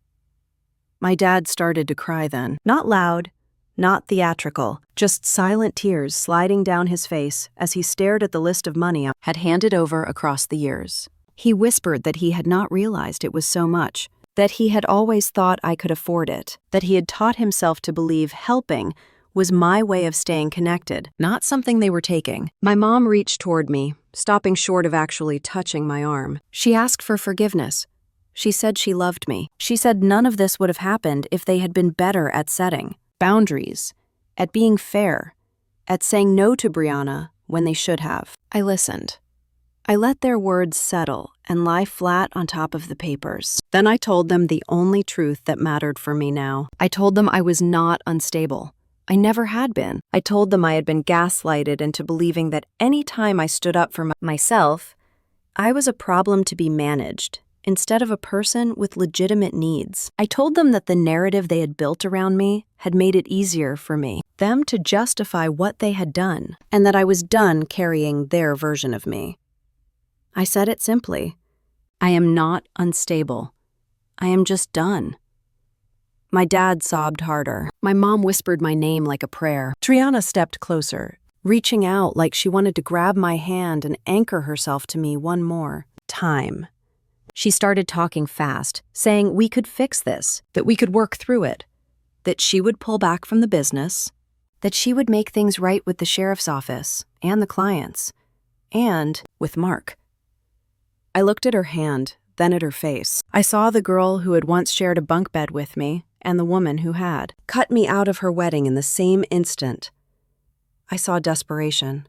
My dad started to cry then, not loud, not theatrical, just silent tears sliding down his face as he stared at the list of money I had handed over across the years. He whispered that he had not realized it was so much, that he had always thought I could afford it, that he had taught himself to believe helping was my way of staying connected, not something they were taking. My mom reached toward me, stopping short of actually touching my arm. She asked for forgiveness. She said she loved me. She said none of this would have happened if they had been better at setting boundaries, at being fair, at saying no to Brianna when they should have. I listened. I let their words settle and lie flat on top of the papers. Then I told them the only truth that mattered for me now. I told them I was not unstable. I never had been. I told them I had been gaslighted into believing that any time I stood up for myself, I was a problem to be managed, instead of a person with legitimate needs. I told them that the narrative they had built around me had made it easier for them to justify what they had done, and that I was done carrying their version of me. I said it simply. I am not unstable. I am just done. My dad sobbed harder. My mom whispered my name like a prayer. Triana stepped closer, reaching out like she wanted to grab my hand and anchor herself to me one more time. She started talking fast, saying we could fix this, that we could work through it, that she would pull back from the business, that she would make things right with the sheriff's office and the clients, and with Mark. I looked at her hand, then at her face. I saw the girl who had once shared a bunk bed with me and the woman who had cut me out of her wedding in the same instant. I saw desperation.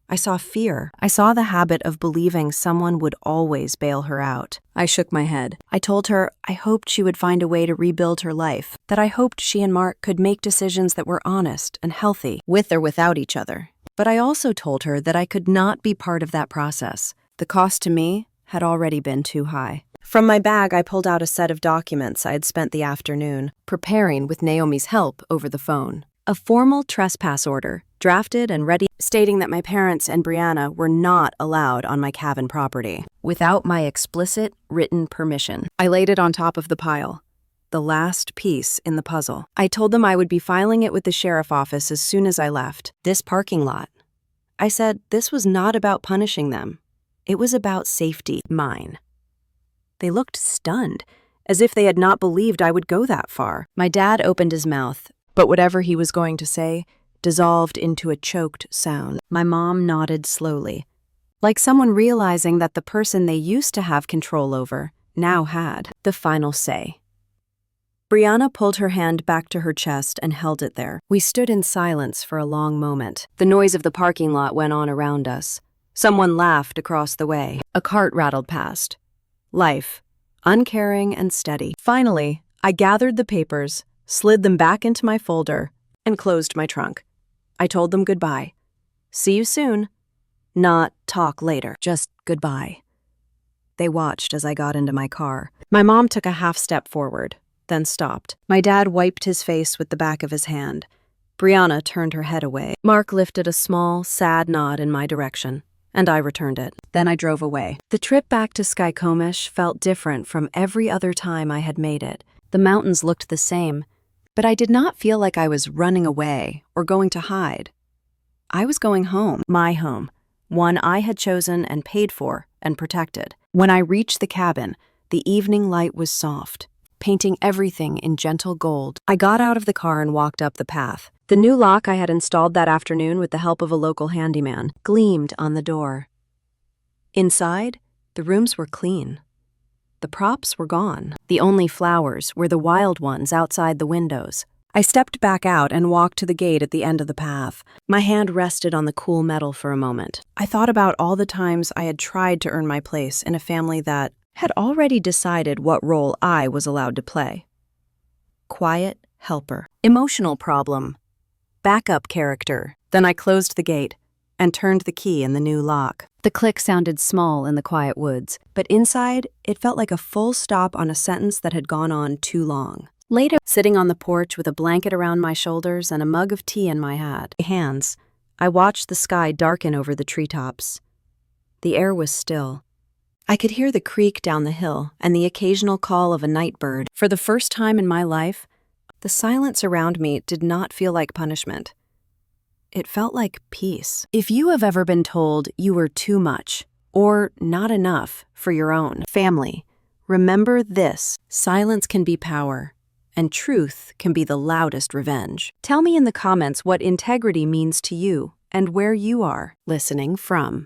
I saw fear. I saw the habit of believing someone would always bail her out. I shook my head. I told her I hoped she would find a way to rebuild her life, that I hoped she and Mark could make decisions that were honest and healthy, with or without each other. But I also told her that I could not be part of that process. The cost to me had already been too high. From my bag, I pulled out a set of documents I had spent the afternoon preparing with Naomi's help over the phone. A formal trespass order, drafted and ready, stating that my parents and Brianna were not allowed on my cabin property, without my explicit written permission. I laid it on top of the pile, the last piece in the puzzle. I told them I would be filing it with the sheriff's office as soon as I left this parking lot. I said this was not about punishing them. It was about safety, mine. They looked stunned, as if they had not believed I would go that far. My dad opened his mouth, but whatever he was going to say dissolved into a choked sound. My mom nodded slowly, like someone realizing that the person they used to have control over now had the final say. Brianna pulled her hand back to her chest and held it there. We stood in silence for a long moment. The noise of the parking lot went on around us. Someone laughed across the way. A cart rattled past. Life, uncaring and steady. Finally, I gathered the papers, slid them back into my folder, and closed my trunk. I told them goodbye. See you soon. Not talk later, just goodbye. They watched as I got into my car. My mom took a half step forward, then stopped. My dad wiped his face with the back of his hand. Brianna turned her head away. Mark lifted a small, sad nod in my direction, and I returned it. Then I drove away. The trip back to Skykomish felt different from every other time I had made it. The mountains looked the same, but I did not feel like I was running away or going to hide. I was going home, my home, one I had chosen and paid for and protected. When I reached the cabin, the evening light was soft, painting everything in gentle gold. I got out of the car and walked up the path. The new lock I had installed that afternoon with the help of a local handyman gleamed on the door. Inside, the rooms were clean. The props were gone. The only flowers were the wild ones outside the windows. I stepped back out and walked to the gate at the end of the path. My hand rested on the cool metal for a moment. I thought about all the times I had tried to earn my place in a family that had already decided what role I was allowed to play. Quiet helper. Emotional problem. Backup character. Then I closed the gate and turned the key in the new lock. The click sounded small in the quiet woods, but inside, it felt like a full stop on a sentence that had gone on too long. Later, sitting on the porch with a blanket around my shoulders and a mug of tea in my hands, I watched the sky darken over the treetops. The air was still. I could hear the creek down the hill and the occasional call of a night bird. For the first time in my life, the silence around me did not feel like punishment. It felt like peace. If you have ever been told you were too much or not enough for your own. Family, remember this: silence can be power, and truth can be the loudest revenge. Tell me in the comments what integrity means to you and where you are listening from.